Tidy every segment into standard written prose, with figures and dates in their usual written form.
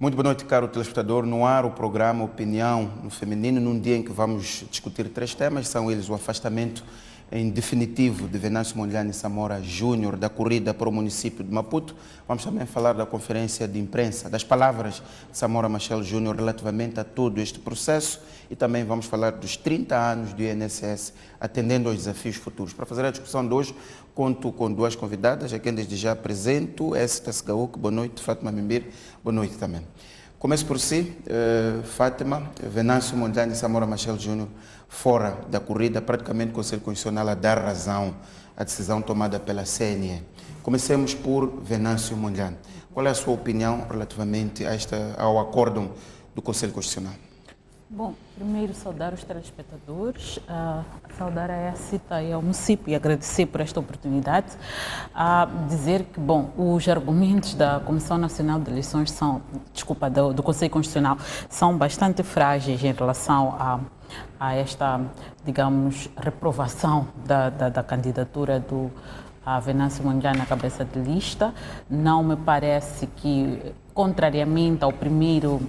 Muito boa noite, caro telespectador. No ar, o programa Opinião no Feminino, num dia em que vamos discutir 3 temas. São eles o afastamento em definitivo de Venâncio Mondlane Samora Júnior da corrida para o município de Maputo. Vamos também falar da conferência de imprensa, das palavras de Samora Machel Júnior relativamente a todo este processo e também vamos falar dos 30 anos do INSS atendendo aos desafios futuros. Para fazer a discussão de hoje, conto com 2 convidadas, a quem desde já apresento, Esther Segaúque, boa noite, Fátima Mimbir, boa noite também. Começo por si, Fátima. Venâncio Mondlane Samora Machel Júnior fora da corrida, praticamente o Conselho Constitucional a dar razão à decisão tomada pela CNE. Comecemos por Venâncio Mondlane. Qual é a sua opinião relativamente ao acórdão do Conselho Constitucional? Bom, primeiro saudar os telespectadores, saudar a EACITA e ao município e agradecer por esta oportunidade. Dizer que, bom, os argumentos da Comissão Nacional de Eleições do Conselho Constitucional são bastante frágeis em relação a esta, digamos, reprovação da candidatura do Venâncio Mondlane na cabeça de lista. Não me parece que, contrariamente ao primeiro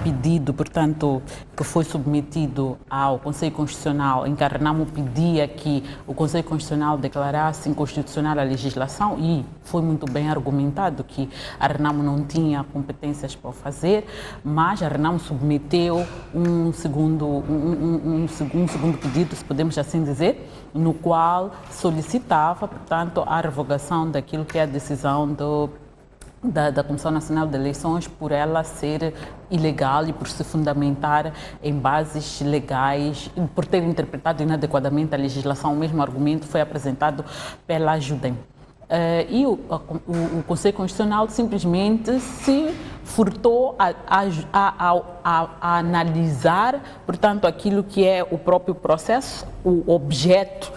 pedido, portanto, que foi submetido ao Conselho Constitucional, em que a Renamo pedia que o Conselho Constitucional declarasse inconstitucional a legislação, e foi muito bem argumentado que a Renamo não tinha competências para o fazer, mas a Renamo submeteu um segundo pedido, se podemos assim dizer, no qual solicitava, portanto, a revogação daquilo que é a decisão da Comissão Nacional de Eleições por ela ser ilegal e por se fundamentar em bases legais, por ter interpretado inadequadamente a legislação. O mesmo argumento foi apresentado pela Judem. E o Conselho Constitucional simplesmente se furtou a analisar, portanto, aquilo que é o próprio processo, o objeto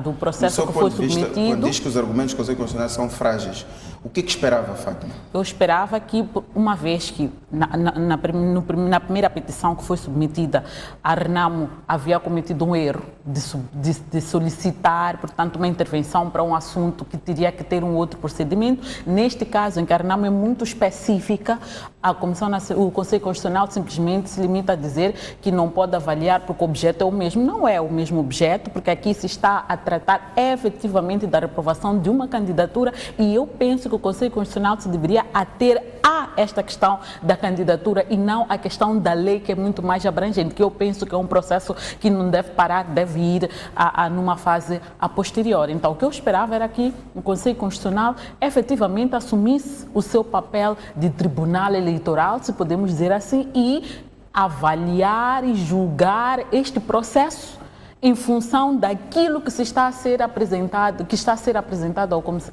do processo que foi submetido. Quando diz que os argumentos do Conselho Constitucional são frágeis, o que esperava, Fátima? Eu esperava que, uma vez que na primeira petição que foi submetida, a Renamo havia cometido um erro de solicitar, portanto, uma intervenção para um assunto que teria que ter um outro procedimento. Neste caso, em que a Renamo é muito específica, o Conselho Constitucional simplesmente se limita a dizer que não pode avaliar porque o objeto é o mesmo. Não é o mesmo objeto, porque aqui se está a tratar efetivamente da reprovação de uma candidatura, e eu penso que o Conselho Constitucional se deveria ater a esta questão da candidatura e não a questão da lei, que é muito mais abrangente, que eu penso que é um processo que não deve parar, deve ir numa fase a posterior. Então, o que eu esperava era que o Conselho Constitucional efetivamente assumisse o seu papel de tribunal eleitoral, se podemos dizer assim, e avaliar e julgar este processo em função daquilo que está a ser apresentado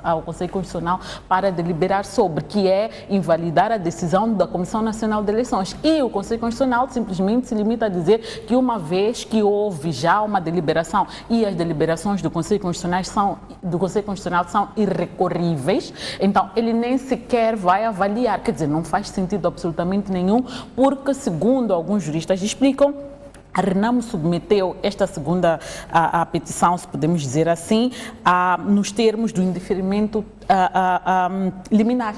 ao Conselho Constitucional para deliberar sobre, que é invalidar a decisão da Comissão Nacional de Eleições. E o Conselho Constitucional simplesmente se limita a dizer que, uma vez que houve já uma deliberação e as deliberações do Conselho Constitucional são irrecorríveis, então ele nem sequer vai avaliar. Quer dizer, não faz sentido absolutamente nenhum, porque, segundo alguns juristas explicam, a Renamo submeteu esta segunda a petição, se podemos dizer assim, nos termos do indeferimento liminar.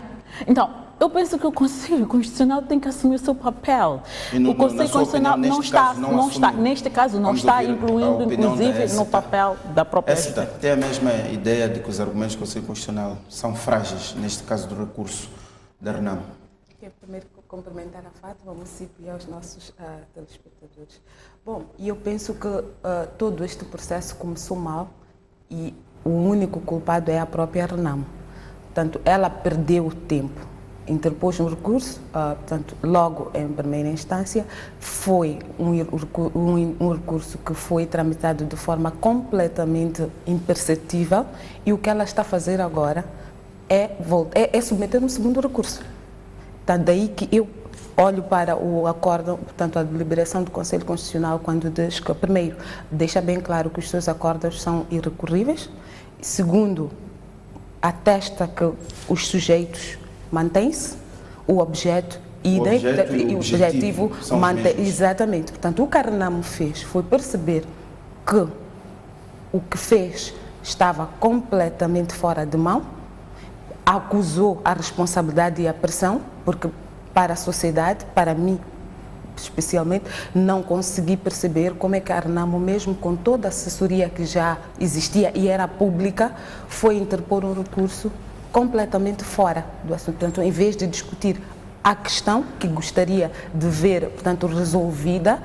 Então, eu penso que o Conselho Constitucional tem que assumir o seu papel. O Conselho Constitucional não está incluindo, inclusive, no papel da própria Esta tem a mesma ideia de que os argumentos do Conselho Constitucional são frágeis, neste caso do recurso da Renamo. Quero primeiro cumprimentar a Fátima, ao município e aos nossos telespectadores. Bom, eu penso que todo este processo começou mal e o único culpado é a própria Renamo. Portanto, ela perdeu tempo, interpôs um recurso, portanto, logo em primeira instância, foi um recurso que foi tramitado de forma completamente imperceptível, e o que ela está a fazer agora é submeter um segundo recurso. Então, daí que eu olho para o acordo, portanto, a deliberação do Conselho Constitucional, quando diz que, primeiro, deixa bem claro que os seus acordos são irrecorríveis, segundo, atesta que os sujeitos mantêm-se, o objeto e o objetivo mantém. Exatamente. Portanto, o que a Renamo fez foi perceber que o que fez estava completamente fora de mão, acusou a responsabilidade e a pressão, porque para a sociedade, para mim especialmente, não consegui perceber como é que a Renamo, mesmo com toda a assessoria que já existia e era pública, foi interpor um recurso completamente fora do assunto. Portanto, em vez de discutir a questão que gostaria de ver, portanto, resolvida,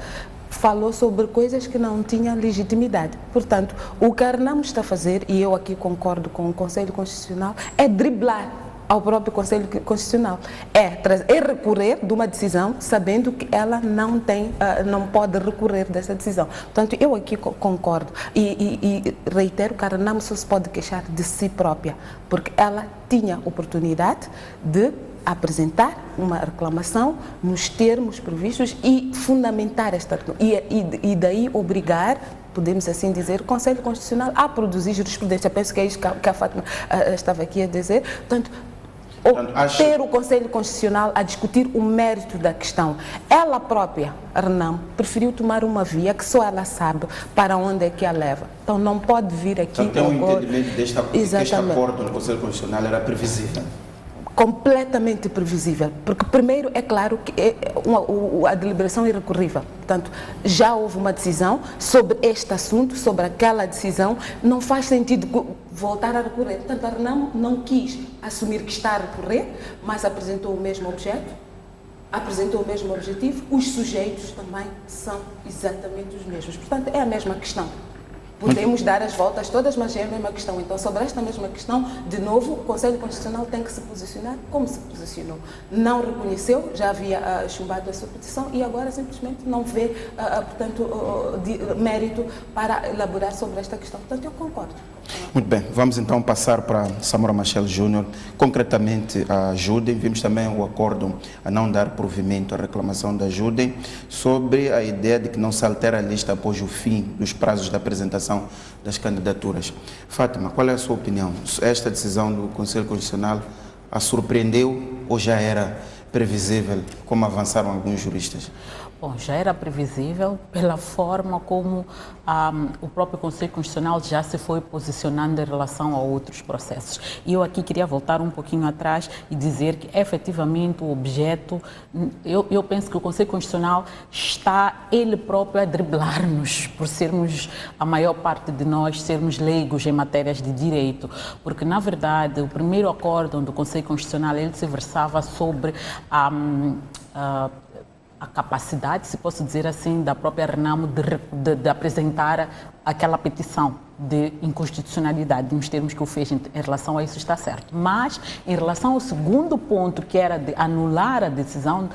falou sobre coisas que não tinham legitimidade. Portanto, o que a Renamo está a fazer, e eu aqui concordo com o Conselho Constitucional, é driblar ao próprio Conselho Constitucional. É recorrer de uma decisão sabendo que ela não pode recorrer dessa decisão. Portanto, eu aqui concordo e reitero que a Renamo só se pode queixar de si própria, porque ela tinha oportunidade de apresentar uma reclamação nos termos previstos e fundamentar esta e daí obrigar, podemos assim dizer, o Conselho Constitucional a produzir jurisprudência. Penso que é isso que a Fátima estava aqui a dizer. Portanto, ter o Conselho Constitucional a discutir o mérito da questão. Ela própria, a Renamo, preferiu tomar uma via que só ela sabe para onde é que a leva. Então não pode vir aqui... Então tem um entendimento deste acordo no Conselho Constitucional era previsível? Completamente previsível, porque primeiro é claro que a deliberação é irrecorrível, portanto já houve uma decisão sobre este assunto, sobre aquela decisão, não faz sentido voltar a recorrer. Portanto, a Renamo não quis assumir que está a recorrer, mas apresentou o mesmo objeto, apresentou o mesmo objetivo, os sujeitos também são exatamente os mesmos, portanto é a mesma questão. Podemos dar as voltas todas, mas é a mesma questão. Então, sobre esta mesma questão, de novo, o Conselho Constitucional tem que se posicionar como se posicionou. Não reconheceu, já havia chumbado a sua petição e agora simplesmente não vê, portanto, mérito para elaborar sobre esta questão. Portanto, eu concordo. Muito bem, vamos então passar para Samora Machel Júnior. Concretamente, a Judem, vimos também o acordo a não dar provimento à reclamação da Judem sobre a ideia de que não se altera a lista após o fim dos prazos de apresentação das candidaturas. Fátima, qual é a sua opinião? Esta decisão do Conselho Constitucional a surpreendeu ou já era previsível, como avançaram alguns juristas? Bom, já era previsível pela forma como o próprio Conselho Constitucional já se foi posicionando em relação a outros processos. E eu aqui queria voltar um pouquinho atrás e dizer que, efetivamente, o objeto, eu penso que o Conselho Constitucional está ele próprio a driblar-nos, por sermos, a maior parte de nós, sermos leigos em matérias de direito, porque, na verdade, o primeiro acórdão do Conselho Constitucional, ele se versava sobre a capacidade, se posso dizer assim, da própria Renamo de apresentar aquela petição de inconstitucionalidade, nos termos que o fez em relação a isso está certo. Mas, em relação ao segundo ponto, que era de anular a decisão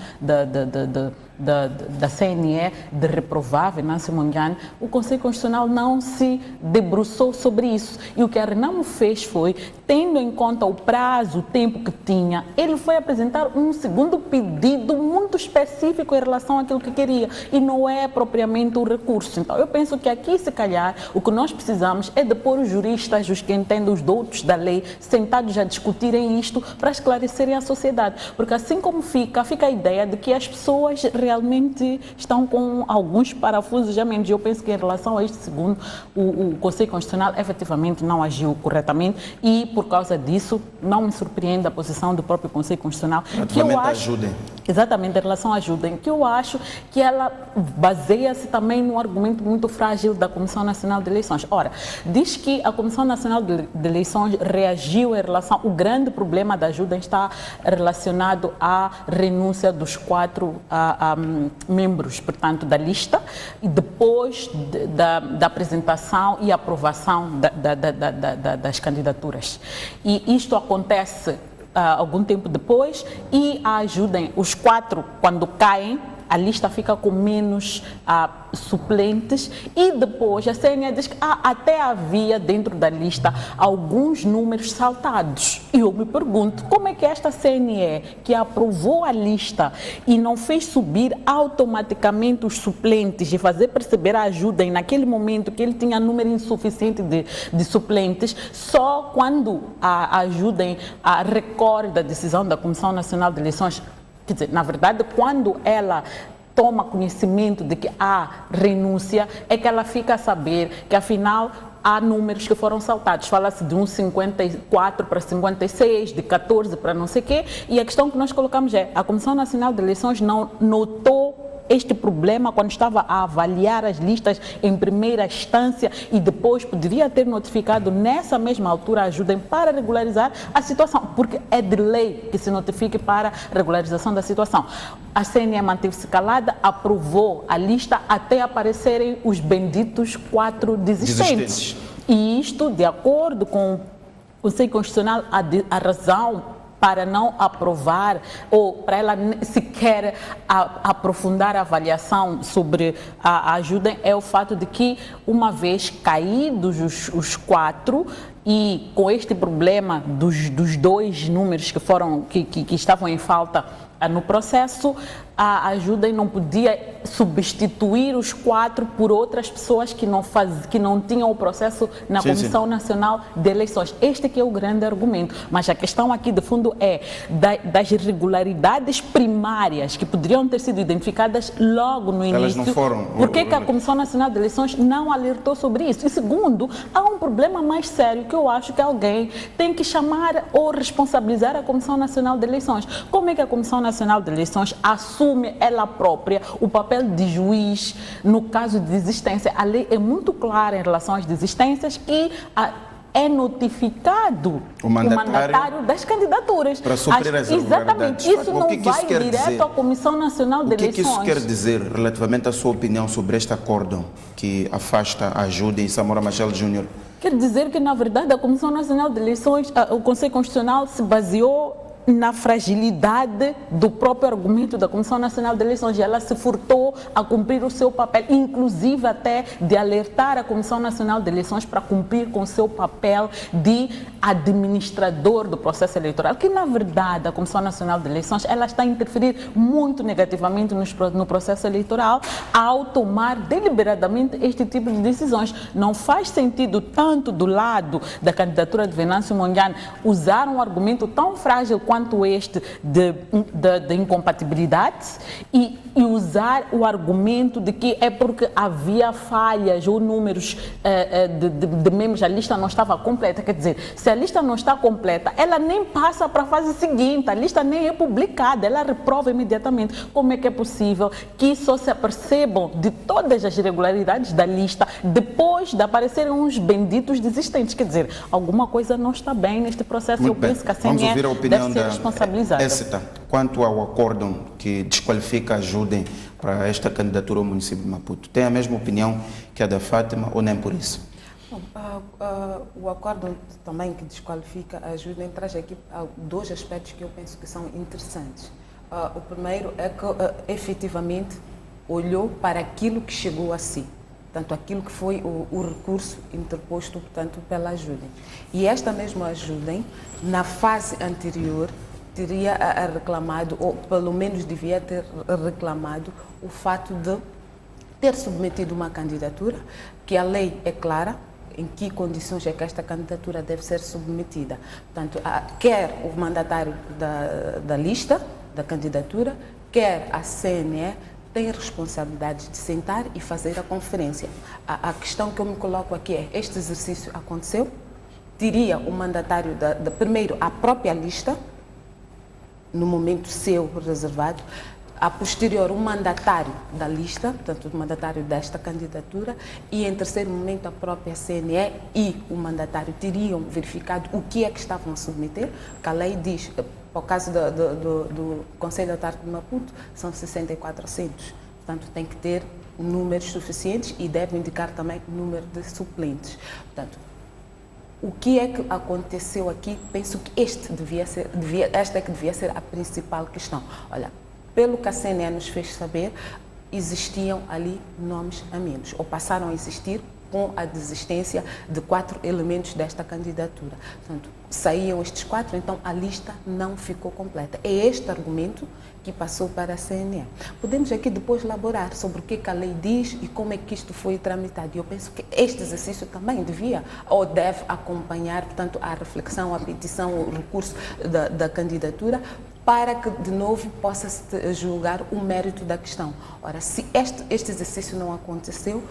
da CNE de reprovar Venâncio Mondlane, o Conselho Constitucional não se debruçou sobre isso. E o que a Renamo fez foi, tendo em conta o prazo, o tempo que tinha, ele foi apresentar um segundo pedido muito específico em relação àquilo que queria. E não é propriamente o recurso. Então, eu penso que aqui, se calhar, o que nós precisamos é de pôr os juristas, os que entendem, os doutos da lei, sentados a discutirem isto para esclarecerem a sociedade. Porque assim como fica a ideia de que as pessoas realmente estão com alguns parafusos a menos. Eu penso que em relação a este segundo, o Conselho Constitucional efetivamente não agiu corretamente e, por causa disso, não me surpreende a posição do próprio Conselho Constitucional. Que eu acho, exatamente, em relação à ajuda, que eu acho que ela baseia-se também num argumento muito frágil da Comissão Nacional de Eleições. Ora, diz que a Comissão Nacional de Eleições reagiu em relação... O grande problema da ajuda está relacionado à renúncia dos 4 membros, portanto, da lista, e depois da apresentação e aprovação das candidaturas. E isto acontece algum tempo depois e ajudem os 4, quando caem, a lista fica com menos suplentes e depois a CNE diz que até havia dentro da lista alguns números saltados. E eu me pergunto, como é que esta CNE, que aprovou a lista e não fez subir automaticamente os suplentes e fazer perceber a ajuda e naquele momento que ele tinha número insuficiente de suplentes, só quando a ajudem recorre a decisão da Comissão Nacional de Eleições. Quer dizer, na verdade, quando ela toma conhecimento de que há renúncia, é que ela fica a saber que, afinal, há números que foram saltados. Fala-se de um 54 para 56, de 14 para não sei o quê, e a questão que nós colocamos é, a Comissão Nacional de Eleições não notou este problema quando estava a avaliar as listas em primeira instância e depois poderia ter notificado nessa mesma altura a Ajudem para regularizar a situação, porque é de lei que se notifique para regularização da situação. A CNE manteve-se calada, aprovou a lista até aparecerem os benditos 4 desistentes. E isto, de acordo com o Conselho Constitucional, a razão para não aprovar ou para ela sequer aprofundar a avaliação sobre a ajuda é o fato de que, uma vez caídos os 4 e com este problema dos 2 números que estavam em falta no processo, a Ajudem não podia substituir os 4 por outras pessoas que não tinham o processo na Comissão Nacional de Eleições. Este que é o grande argumento. Mas a questão aqui de fundo é das irregularidades primárias que poderiam ter sido identificadas logo no início. Elas não foram. Por que a Comissão Nacional de Eleições não alertou sobre isso? E segundo, há um problema mais sério que eu acho que alguém tem que chamar ou responsabilizar a Comissão Nacional de Eleições. Como é que a Comissão Nacional de Eleições assume ela própria o papel de juiz no caso de desistência? A lei é muito clara em relação às desistências e é notificado o mandatário das candidaturas. Para suprir as irregularidades. Exatamente. Isso não vai direto à Comissão Nacional de Eleições. O que isso quer dizer relativamente à sua opinião sobre este acordo que afasta a Ajudem e Samora Machel Júnior? Quer dizer que, na verdade, a Comissão Nacional de Eleições, o Conselho Constitucional se baseou na fragilidade do próprio argumento da Comissão Nacional de Eleições, e ela se furtou a cumprir o seu papel, inclusive até de alertar a Comissão Nacional de Eleições para cumprir com o seu papel de administrador do processo eleitoral, que na verdade a Comissão Nacional de Eleições ela está a interferir muito negativamente no processo eleitoral ao tomar deliberadamente este tipo de decisões. Não faz sentido, tanto do lado da candidatura de Venâncio Mondlane, usar um argumento tão frágil quanto este de incompatibilidade e usar o argumento de que é porque havia falhas ou números de membros, a lista não estava completa. Quer dizer, se a lista não está completa, ela nem passa para a fase seguinte, a lista nem é publicada, ela reprova imediatamente. Como é que é possível que só se apercebam de todas as irregularidades da lista depois de aparecerem uns benditos desistentes? Quer dizer, alguma coisa não está bem neste processo. Muito eu bem. penso que a Vamos CNE ouvir a opinião deve ser responsabilizada. Écita, quanto ao acórdão que desqualifica a Ajudem para esta candidatura ao município de Maputo. Tem a mesma opinião que a da Fátima ou nem por isso? Bom, o acordo também que desqualifica a Ajudem traz aqui 2 aspectos que eu penso que são interessantes. O primeiro é que efetivamente olhou para aquilo que chegou a si, portanto aquilo que foi o recurso interposto, portanto, pela Ajudem. E esta mesma Ajudem, na fase anterior, teria reclamado, ou pelo menos devia ter reclamado, o fato de ter submetido uma candidatura, que a lei é clara, em que condições é que esta candidatura deve ser submetida. Portanto, quer o mandatário da lista, da candidatura, quer a CNE, tem a responsabilidade de sentar e fazer a conferência. A questão que eu me coloco aqui é, este exercício aconteceu, teria o mandatário primeiro a própria lista, no momento seu reservado, a posterior o mandatário da lista, portanto o mandatário desta candidatura, e em terceiro momento a própria CNE e o mandatário teriam verificado o que é que estavam a submeter, que a lei diz, por caso do Conselho Autárquico de Maputo, são 64 assentos, portanto tem que ter números suficientes e deve indicar também o número de suplentes. Portanto, o que é que aconteceu aqui? Penso que esta é que devia ser a principal questão. Olha, pelo que a CNE nos fez saber, existiam ali nomes a menos, ou passaram a existir com a desistência de 4 elementos desta candidatura. Portanto, saíam estes 4, então a lista não ficou completa. É este argumento que passou para a CNE. Podemos aqui depois elaborar sobre o que a lei diz e como é que isto foi tramitado. E eu penso que este exercício também devia ou deve acompanhar, portanto, a reflexão, a petição, o recurso da candidatura, para que, de novo, possa-se julgar o mérito da questão. Ora, se este exercício não aconteceu,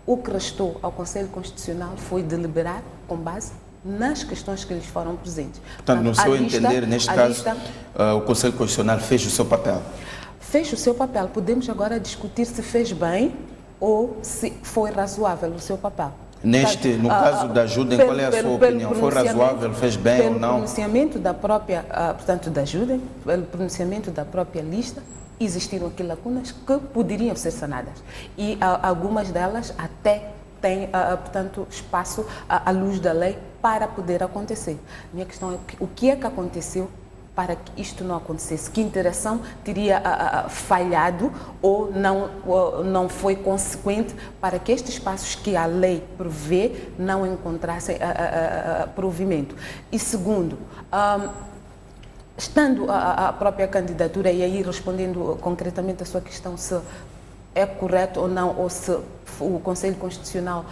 O que restou ao Conselho Constitucional foi deliberar com base nas questões que lhes foram presentes. Portanto, no seu entender, neste caso, o Conselho Constitucional fez o seu papel? Fez o seu papel. Podemos agora discutir se fez bem ou se foi razoável o seu papel. No caso da Judem, qual é a sua opinião? Foi razoável, fez bem ou não? Pelo pronunciamento da própria, portanto, da Judem, pelo pronunciamento da própria lista, existiram aqui lacunas que poderiam ser sanadas. E algumas delas até têm, portanto, espaço à luz da lei para poder acontecer. Minha questão é o que é que aconteceu para que isto não acontecesse? Que interação teria falhado ou não foi consequente para que estes passos que a lei prevê não encontrassem provimento? E segundo, estando a própria candidatura, e aí respondendo concretamente a sua questão, se é correto ou não, ou se o Conselho Constitucional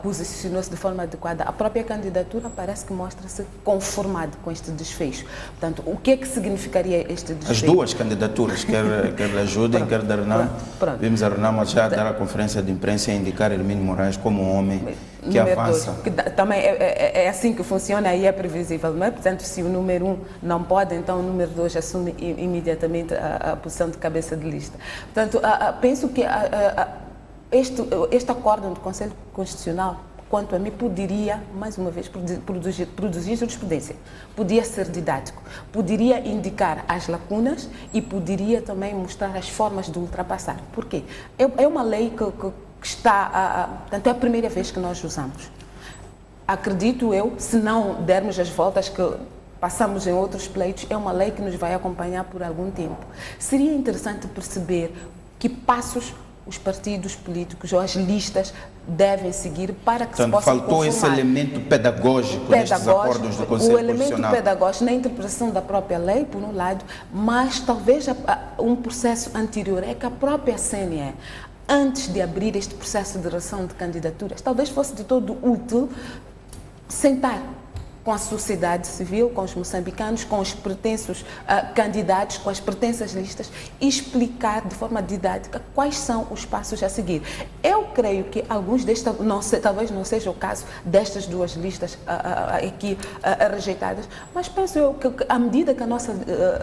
posicionou-se de forma adequada, a própria candidatura parece que mostra-se conformado com este desfecho. Portanto, o que é que significaria este desfecho? As duas candidaturas, quer da Judem, quer da Renamo. Vimos a Renamo já dar a conferência de imprensa e indicar Hermínio Moraes como um homem que avança. Que também é assim que funciona e é previsível, não é? Portanto, se o número 1 não pode, então o número 2 assume imediatamente a posição de cabeça de lista. Portanto, penso que este acórdão do Conselho Constitucional, quanto a mim, poderia, mais uma vez, produzir jurisprudência. Podia ser didático, poderia indicar as lacunas e poderia também mostrar as formas de ultrapassar. Por quê? É uma lei que está, portanto, é a primeira vez que nós usamos. Acredito eu, se não dermos as voltas que passamos em outros pleitos, é uma lei que nos vai acompanhar por algum tempo. Seria interessante perceber que passos os partidos políticos ou as listas devem seguir para que se possa faltou conformar. Esse elemento pedagógico nestes acordos do Conselho Constitucional. O elemento pedagógico na interpretação da própria lei, por um lado, mas talvez um processo anterior é que a própria CNE, antes de abrir este processo de redação de candidaturas, talvez fosse de todo útil sentar com a sociedade civil, com os moçambicanos, com os pretensos candidatos, com as pretensas listas, e explicar de forma didática quais são os passos a seguir. Eu creio que alguns destes, talvez não seja o caso destas duas listas aqui rejeitadas, mas penso eu que à medida que a nossa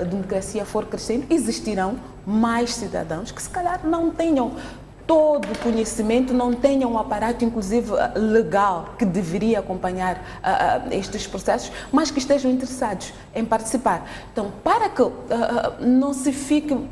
democracia for crescendo, existirão mais cidadãos que se calhar não tenham todo o conhecimento, não tenham um aparato, inclusive legal, que deveria acompanhar estes processos, mas que estejam interessados em participar. Então, para que não se fique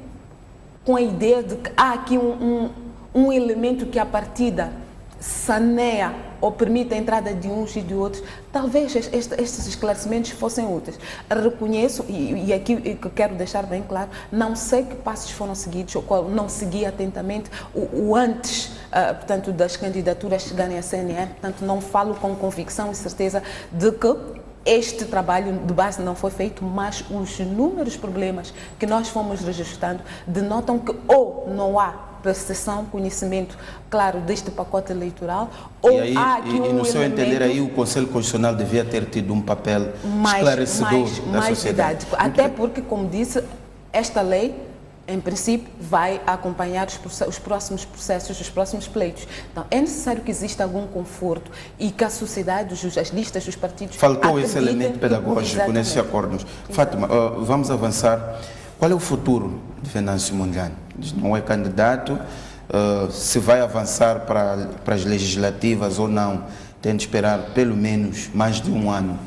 com a ideia de que há aqui um elemento que, à partida, saneia ou permite a entrada de uns e de outros, talvez estes esclarecimentos fossem úteis. Reconheço, e aqui que quero deixar bem claro, não sei que passos foram seguidos, ou qual não segui atentamente o antes, portanto, das candidaturas chegarem à CNE, portanto, não falo com convicção e certeza de que este trabalho de base não foi feito, mas os inúmeros problemas que nós fomos registrando denotam que ou não há percepção, conhecimento, claro, deste pacote eleitoral, ou há aqui e no seu entender aí o Conselho Constitucional devia ter tido um papel esclarecedor da sociedade. Didático. Até porque, como disse, esta lei, em princípio, vai acompanhar os próximos processos, os próximos pleitos. Então, é necessário que exista algum conforto e que a sociedade, as listas, os partidos... Faltou esse elemento pedagógico nesses acordos. Fátima, vamos avançar. Qual é o futuro de Venâncio Mondlane? Não é candidato, se vai avançar para as legislativas ou não, tem de esperar pelo menos mais de um ano.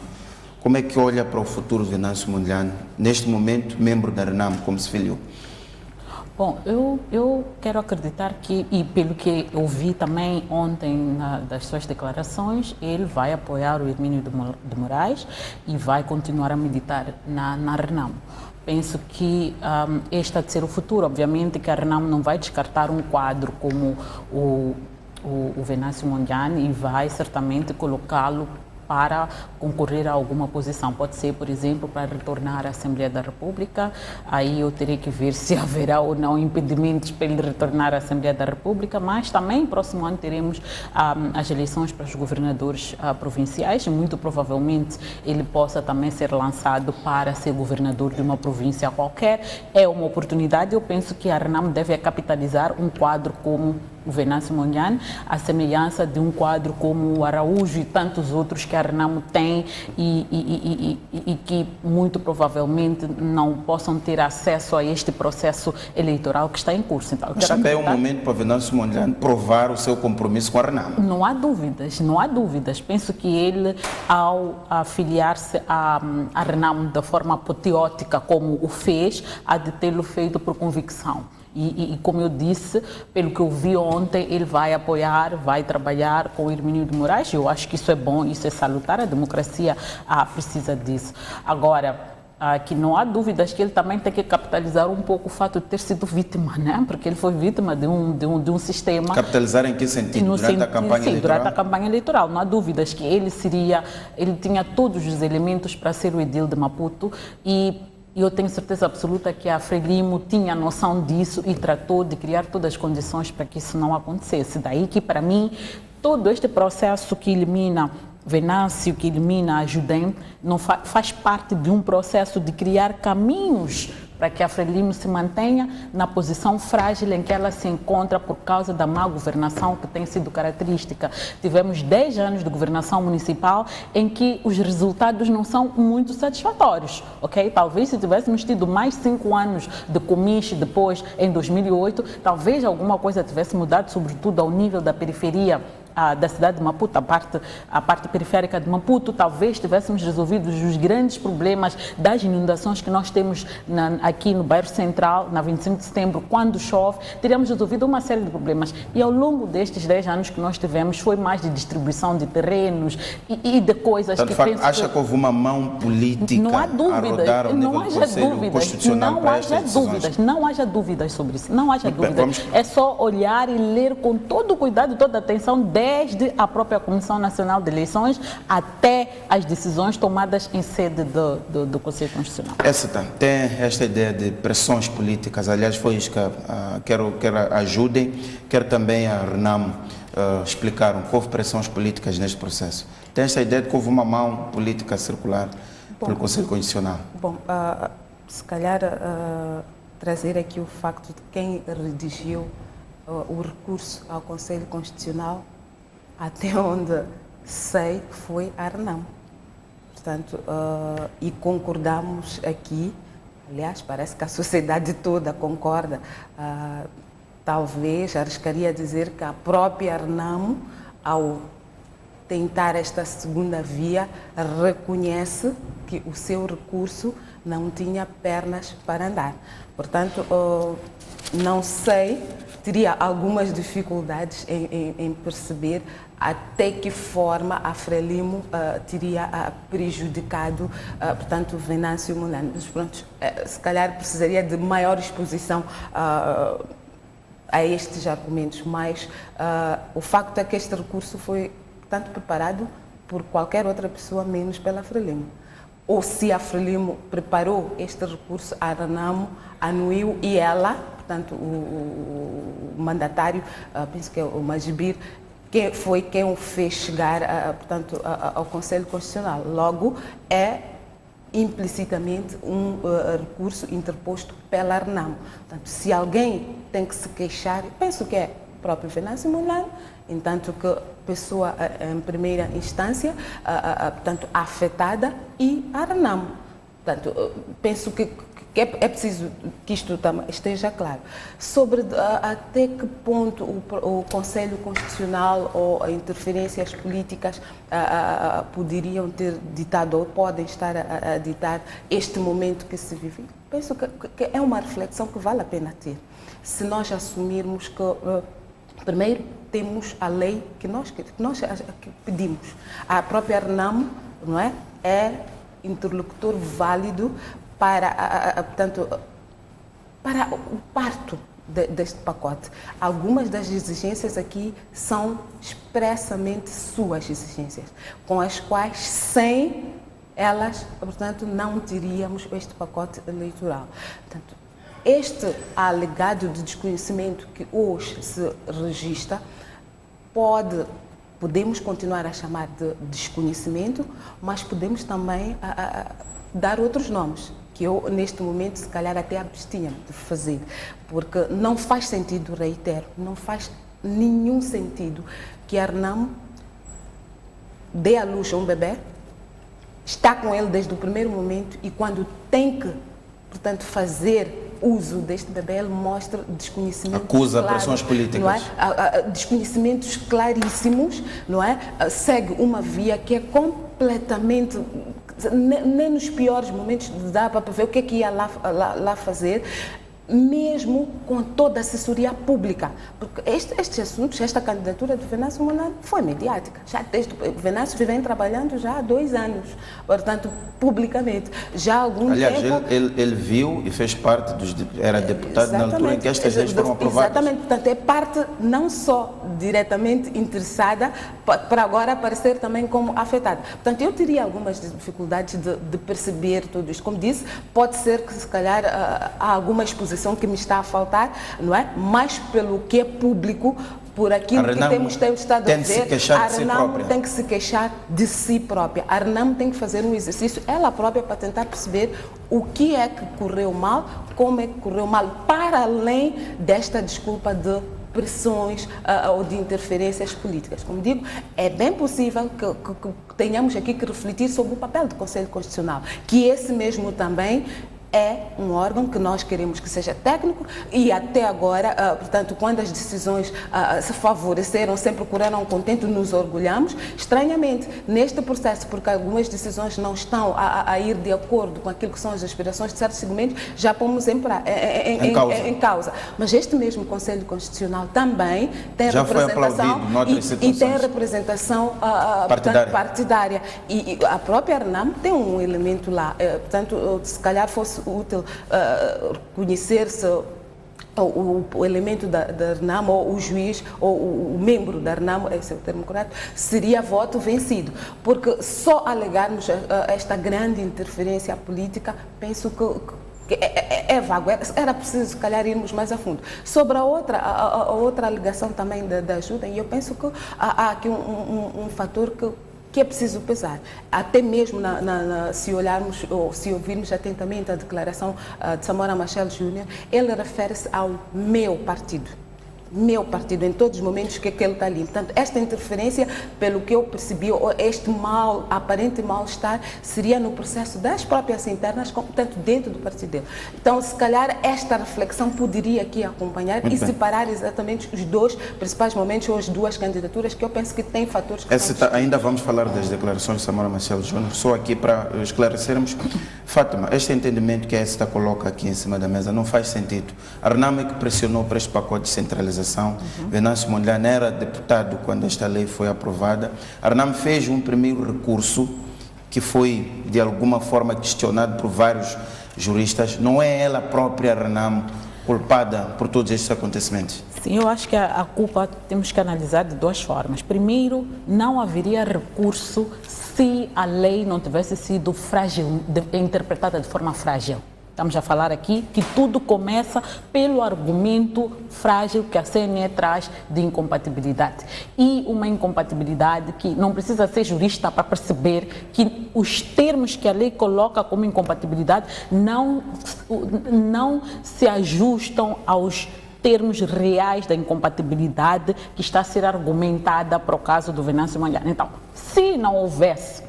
Como é que olha para o futuro de Venâncio Mondlane, neste momento, membro da Renamo, como se filiou? Bom, eu quero acreditar que, e pelo que eu vi também ontem das suas declarações, ele vai apoiar o Hermínio de Moraes e vai continuar a militar na Renamo. Penso que este há de ser o futuro. Obviamente que a Renamo não vai descartar um quadro como o Venâncio Mondlane e vai certamente colocá-lo para concorrer a alguma posição. Pode ser, por exemplo, para retornar à Assembleia da República. Aí eu terei que ver se haverá ou não impedimentos para ele retornar à Assembleia da República, mas também, próximo ano, teremos as eleições para os governadores provinciais e muito provavelmente ele possa também ser lançado para ser governador de uma província qualquer. É uma oportunidade. Eu penso que a Renamo deve capitalizar um quadro como o Venâncio Mondlane, à semelhança de um quadro como o Araújo e tantos outros que a Renamo tem e que muito provavelmente não possam ter acesso a este processo eleitoral que está em curso. Então, mas também é um momento para Venâncio Mondlane provar o seu compromisso com a Renamo. Não há dúvidas, não há dúvidas. Penso que ele, ao afiliar-se à Renamo da forma apoteótica como o fez, há de tê-lo feito por convicção. E como eu disse, pelo que eu vi ontem, ele vai apoiar, vai trabalhar com o Hermínio de Moraes. Eu acho que isso é bom, isso é salutar, a democracia precisa disso. Agora, que não há dúvidas que ele também tem que capitalizar um pouco o fato de ter sido vítima, né? Porque ele foi vítima de um sistema... Capitalizar em que sentido? Durante a campanha eleitoral? Sim, durante a campanha eleitoral. Não há dúvidas que ele tinha todos os elementos para ser o edil de Maputo e eu tenho certeza absoluta que a Frelimo tinha noção disso e tratou de criar todas as condições para que isso não acontecesse. Daí que, para mim, todo este processo que elimina Venâncio, que elimina a Judem, não faz parte de um processo de criar caminhos para que a Frelimo se mantenha na posição frágil em que ela se encontra por causa da má governação que tem sido característica. Tivemos 10 anos de governação municipal em que os resultados não são muito satisfatórios, ok? Talvez se tivéssemos tido mais 5 anos de comiche depois, em 2008, talvez alguma coisa tivesse mudado, sobretudo ao nível da periferia da cidade de Maputo, a parte periférica de Maputo. Talvez tivéssemos resolvido os grandes problemas das inundações que nós temos aqui no bairro Central, na 25 de setembro, quando chove, teríamos resolvido uma série de problemas. E ao longo destes 10 anos que nós tivemos, foi mais de distribuição de terrenos e de coisas que penso acha que houve uma mão política não há dúvidas, a rodar ao nível do Conselho Constitucional para estas decisões? Não haja dúvidas sobre isso, não haja dúvidas. É só olhar e ler com todo o cuidado e toda a atenção desde a própria Comissão Nacional de Eleições até as decisões tomadas em sede do Conselho Constitucional. Tem esta ideia de pressões políticas, aliás, foi isso que quero ajudem, quero também a Renamo explicaram que houve pressões políticas neste processo. Tem esta ideia de que houve uma mão política circular pelo Conselho Constitucional? Bom, se calhar trazer aqui o facto de quem redigiu o recurso ao Conselho Constitucional, até onde sei, foi a Renamo. Portanto, e concordamos aqui, aliás, parece que a sociedade toda concorda, talvez arriscaria dizer que a própria Renamo, ao tentar esta segunda via, reconhece que o seu recurso não tinha pernas para andar. Portanto, não sei, teria algumas dificuldades em perceber até que forma a Frelimo teria prejudicado, portanto, Venâncio Mondlane. Mas pronto, se calhar precisaria de maior exposição a estes argumentos, mas o facto é que este recurso foi tanto preparado por qualquer outra pessoa, menos pela Frelimo. Ou se a Frelimo preparou este recurso, a Renamo anuiu e ela, portanto, o mandatário, penso que é o Magibir, que foi quem o fez chegar, portanto, ao Conselho Constitucional. Logo, é implicitamente um recurso interposto pela Renamo. Portanto, se alguém tem que se queixar, penso que é o próprio Venâncio Mondlane, entanto que pessoa em primeira instância, portanto, afetada, e a Renamo. Portanto, penso que é preciso que isto esteja claro. Sobre até que ponto o Conselho Constitucional ou interferências políticas poderiam ter ditado ou podem estar a ditar este momento que se vive, penso que é uma reflexão que vale a pena ter. Se nós assumirmos que, primeiro, temos a lei que nós pedimos. A própria Renamo, não é interlocutor válido portanto, para o parto deste pacote. Algumas das exigências aqui são expressamente suas exigências, com as quais, sem elas, portanto, não teríamos este pacote eleitoral. Portanto, este alegado de desconhecimento que hoje se registra podemos continuar a chamar de desconhecimento, mas podemos também dar outros nomes, que eu, neste momento, se calhar até abstinha de fazer, porque não faz sentido, reitero, não faz nenhum sentido que a Renamo dê à luz a um bebê, está com ele desde o primeiro momento e quando tem que, portanto, fazer uso deste bebê, ele mostra desconhecimento. Acusa pressões políticas. Não é? Desconhecimentos claríssimos, não é? Segue uma via que é completamente, nem nos piores momentos dá para ver o que é que ia lá fazer, mesmo com toda a assessoria pública. Porque estes assuntos, esta candidatura de Venâncio Mondlane foi mediática. Já desde Venâncio vem trabalhando já há 2 anos, portanto, publicamente. Já há algum Aliás, tempo... ele viu e fez parte era deputado na altura em que estas leis foram aprovadas. Exatamente, portanto, é parte não só diretamente interessada, para agora aparecer também como afetada. Portanto, eu teria algumas dificuldades de perceber tudo isto. Como disse, pode ser que se calhar há alguma exposição que me está a faltar, não é? Mas pelo que é público, por aquilo que temos estado a ver, a Renamo tem que se queixar de si própria. A Renamo tem que fazer um exercício, ela própria, para tentar perceber o que é que correu mal, como é que correu mal, para além desta desculpa de pressões ou de interferências políticas. Como digo, é bem possível que tenhamos aqui que refletir sobre o papel do Conselho Constitucional, que esse mesmo também é um órgão que nós queremos que seja técnico e até agora, portanto, quando as decisões se favoreceram, sempre curaram contente, nos orgulhamos. Estranhamente, neste processo, porque algumas decisões não estão a ir de acordo com aquilo que são as aspirações de certos segmentos, já pomos em causa. Mas este mesmo Conselho Constitucional também tem já representação e tem representação partidária. E a própria Renamo tem um elemento lá. Portanto, se calhar fosse útil conhecer-se o elemento da Renamo, ou o juiz, ou o membro da Renamo, esse é o termo correto, seria voto vencido. Porque só alegarmos esta grande interferência política, penso que é vago, era preciso, se calhar, irmos mais a fundo. Sobre a outra alegação também da ajuda, e eu penso que há aqui um fator que é preciso pesar. Até mesmo se olharmos ou se ouvirmos atentamente a declaração de Samora Machel Júnior, ele refere-se ao meu partido, em todos os momentos que ele está ali. Portanto, esta interferência, pelo que eu percebi, este aparente mal-estar, seria no processo das próprias internas, portanto, dentro do partido dele. Então, se calhar, esta reflexão poderia aqui acompanhar e separar exatamente os 2 principais momentos, ou as 2 candidaturas, que eu penso que têm fatores que ainda vamos falar das declarações de Samora Machel Júnior, só aqui para esclarecermos. Fátima, este entendimento que a ESTA coloca aqui em cima da mesa não faz sentido. A Renamo é que pressionou para este pacote de centralização. Venâncio Mondlane era deputado quando esta lei foi aprovada. A Renamo fez um primeiro recurso que foi, de alguma forma, questionado por vários juristas. Não é ela própria, a Renamo, culpada por todos estes acontecimentos? Sim, eu acho que a culpa temos que analisar de 2 formas. Primeiro, não haveria recurso se a lei não tivesse sido interpretada de forma frágil. Estamos a falar aqui que tudo começa pelo argumento frágil que a CNE traz de incompatibilidade. E uma incompatibilidade que não precisa ser jurista para perceber que os termos que a lei coloca como incompatibilidade não se ajustam aos termos reais da incompatibilidade que está a ser argumentada para o caso do Venâncio Mondlane. Então, se não houvesse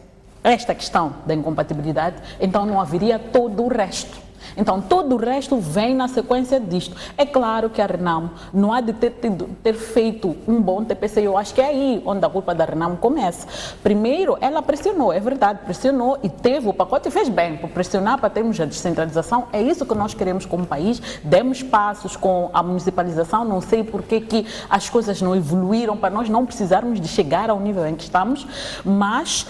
esta questão da incompatibilidade, então não haveria todo o resto. Então, todo o resto vem na sequência disto. É claro que a Renamo não há de ter feito um bom TPC. Eu acho que é aí onde a culpa da Renamo começa. Primeiro, ela pressionou, é verdade, pressionou e teve o pacote e fez bem. Por pressionar para termos a descentralização, é isso que nós queremos como país. Demos passos com a municipalização, não sei por que as coisas não evoluíram para nós não precisarmos de chegar ao nível em que estamos, mas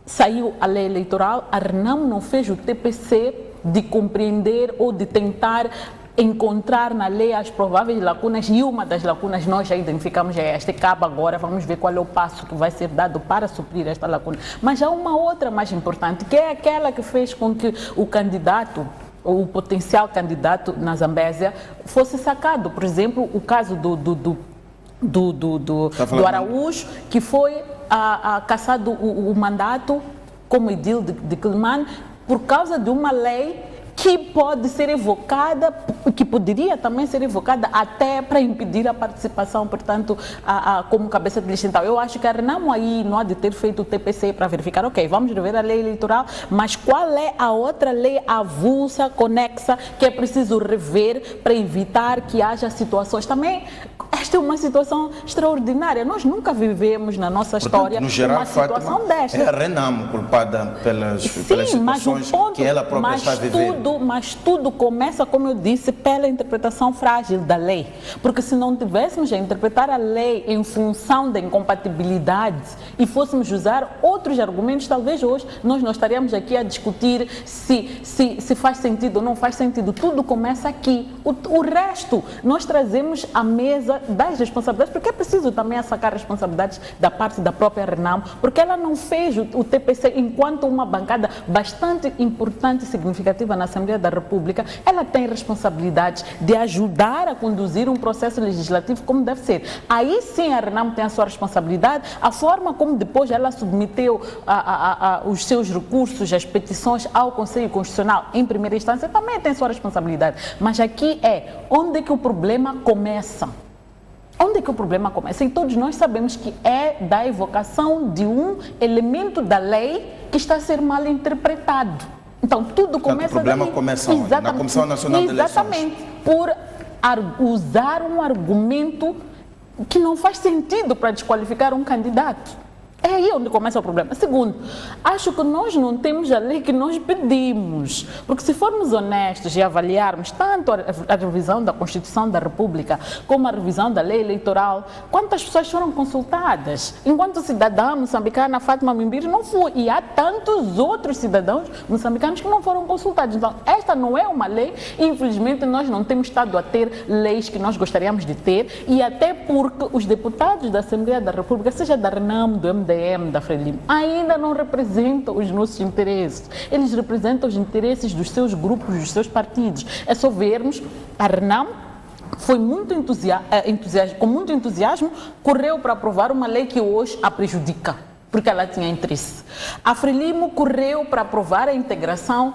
saiu a lei eleitoral, a Renamo não fez o TPC de compreender ou de tentar encontrar na lei as prováveis lacunas, e uma das lacunas nós já identificamos, é esta, cabe agora, vamos ver qual é o passo que vai ser dado para suprir esta lacuna. Mas há uma outra mais importante, que é aquela que fez com que o candidato, ou o potencial candidato na Zambésia, fosse sacado. Por exemplo, o caso do Araújo, que foi cassado o mandato como edil de Quelimane, por causa de uma lei que pode ser evocada, que poderia também ser evocada até para impedir a participação, portanto, como cabeça de lista. Então, eu acho que a Renamo aí não há de ter feito o TPC para verificar, ok, vamos rever a lei eleitoral, mas qual é a outra lei avulsa, conexa, que é preciso rever para evitar que haja situações também. Esta é uma situação extraordinária. Nós nunca vivemos na nossa história no geral, uma situação Fátima, desta. é a Renamo culpada pelas situações que ela própria está a viver. Mas tudo começa, como eu disse, pela interpretação frágil da lei. Porque se não tivéssemos a interpretar a lei em função da incompatibilidade e fôssemos usar outros argumentos, talvez hoje nós não estaríamos aqui a discutir se faz sentido ou não faz sentido. Tudo começa aqui. O resto nós trazemos à mesa das responsabilidades, porque é preciso também sacar responsabilidades da parte da própria Renamo, porque ela não fez o TPC enquanto uma bancada bastante importante e significativa na Assembleia da República. Ela tem responsabilidades de ajudar a conduzir um processo legislativo como deve ser. Aí sim a Renamo tem a sua responsabilidade, a forma como depois ela submeteu os seus recursos, as petições ao Conselho Constitucional em primeira instância também tem a sua responsabilidade. Mas aqui onde é que o problema começa? Onde é que o problema começa? E todos nós sabemos que é da evocação de um elemento da lei que está a ser mal interpretado. Então, tudo começa... O problema começa onde? Na Comissão Nacional de Eleições. Exatamente, por usar um argumento que não faz sentido para desqualificar um candidato. É aí onde começa o problema. Segundo, acho que nós não temos a lei que nós pedimos. Porque se formos honestos e avaliarmos tanto a revisão da Constituição da República como a revisão da lei eleitoral, quantas pessoas foram consultadas? Enquanto cidadã moçambicana, Fátima Mimbiri não foi. E há tantos outros cidadãos moçambicanos que não foram consultados. Então, esta não é uma lei. Infelizmente, nós não temos estado a ter leis que nós gostaríamos de ter. E até porque os deputados da Assembleia da República, seja da Renamo, do MDM, da Frelimo, ainda não representam os nossos interesses. Eles representam os interesses dos seus grupos, dos seus partidos. É só vermos a Renamo foi muito com muito entusiasmo, correu para aprovar uma lei que hoje a prejudica, porque ela tinha interesse. A Frelimo correu para aprovar a integração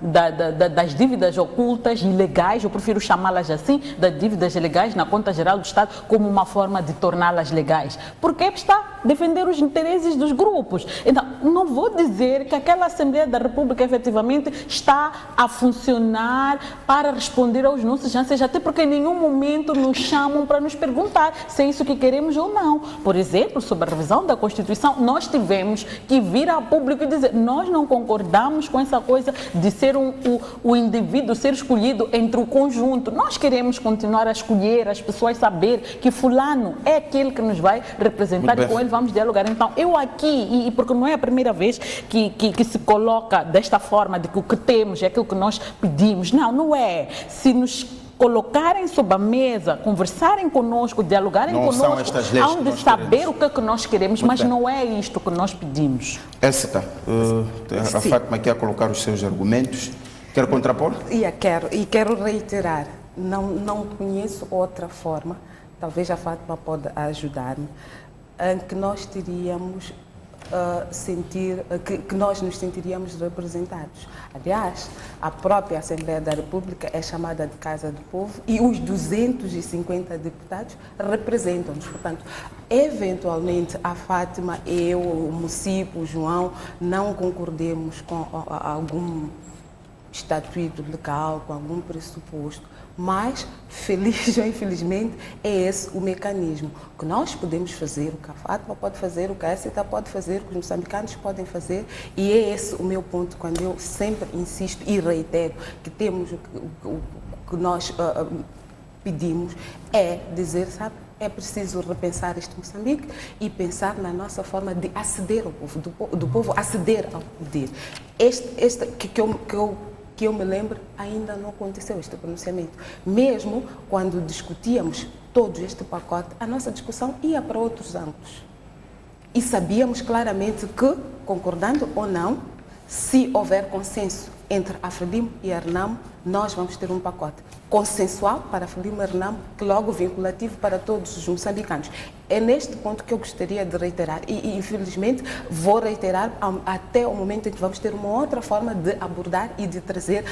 das dívidas ocultas, ilegais, eu prefiro chamá-las assim, das dívidas ilegais na conta geral do Estado, como uma forma de torná-las legais. Porque está a defender os interesses dos grupos. Então, não vou dizer que aquela Assembleia da República efetivamente está a funcionar para responder aos nossos anseios, até porque em nenhum momento nos chamam para nos perguntar se é isso que queremos ou não. Por exemplo, sobre a revisão da Constituição, nós tivemos que vir ao público e dizer, nós não concordamos com essa coisa de ser o indivíduo ser escolhido entre o conjunto. Nós queremos continuar a escolher, as pessoas saber que fulano é aquele que nos vai representar e com ele vamos dialogar. Então, eu aqui, e porque não é a primeira vez que se coloca desta forma, de que o que temos é aquilo que nós pedimos. Não, não é. Se nos colocarem sob a mesa, conversarem conosco, dialogarem conosco, hão de saber o que é que nós queremos, mas não é isto que nós pedimos. Éssica, a Fátima quer colocar os seus argumentos. Quer contrapor? Quero reiterar, não conheço outra forma, talvez a Fátima pode ajudar-me, em que nós teríamos que nós nos sentiríamos representados. Aliás, a própria Assembleia da República é chamada de Casa do Povo e os 250 deputados representam-nos. Portanto, eventualmente a Fátima, eu, o Mucipo, o João, não concordemos com algum estatuto legal, com algum pressuposto, mas, feliz ou infelizmente, é esse o mecanismo que nós podemos fazer, o que a Fátima pode fazer, o que a Éssita pode fazer, o que os moçambicanos podem fazer, e é esse o meu ponto, quando eu sempre insisto e reitero que temos o que nós pedimos, é dizer, sabe, é preciso repensar este Moçambique e pensar na nossa forma de aceder ao povo, do povo aceder ao poder. Que eu me lembro, ainda não aconteceu este pronunciamento. Mesmo quando discutíamos todo este pacote, a nossa discussão ia para outros ângulos. E sabíamos claramente que, concordando ou não, se houver consenso entre a FRELIM e a RENAMO, nós vamos ter um pacote consensual para a FRELIM e a RENAMO, que logo vinculativo para todos os moçambicanos. É neste ponto que eu gostaria de reiterar e infelizmente vou reiterar até o momento em que vamos ter uma outra forma de abordar e de trazer,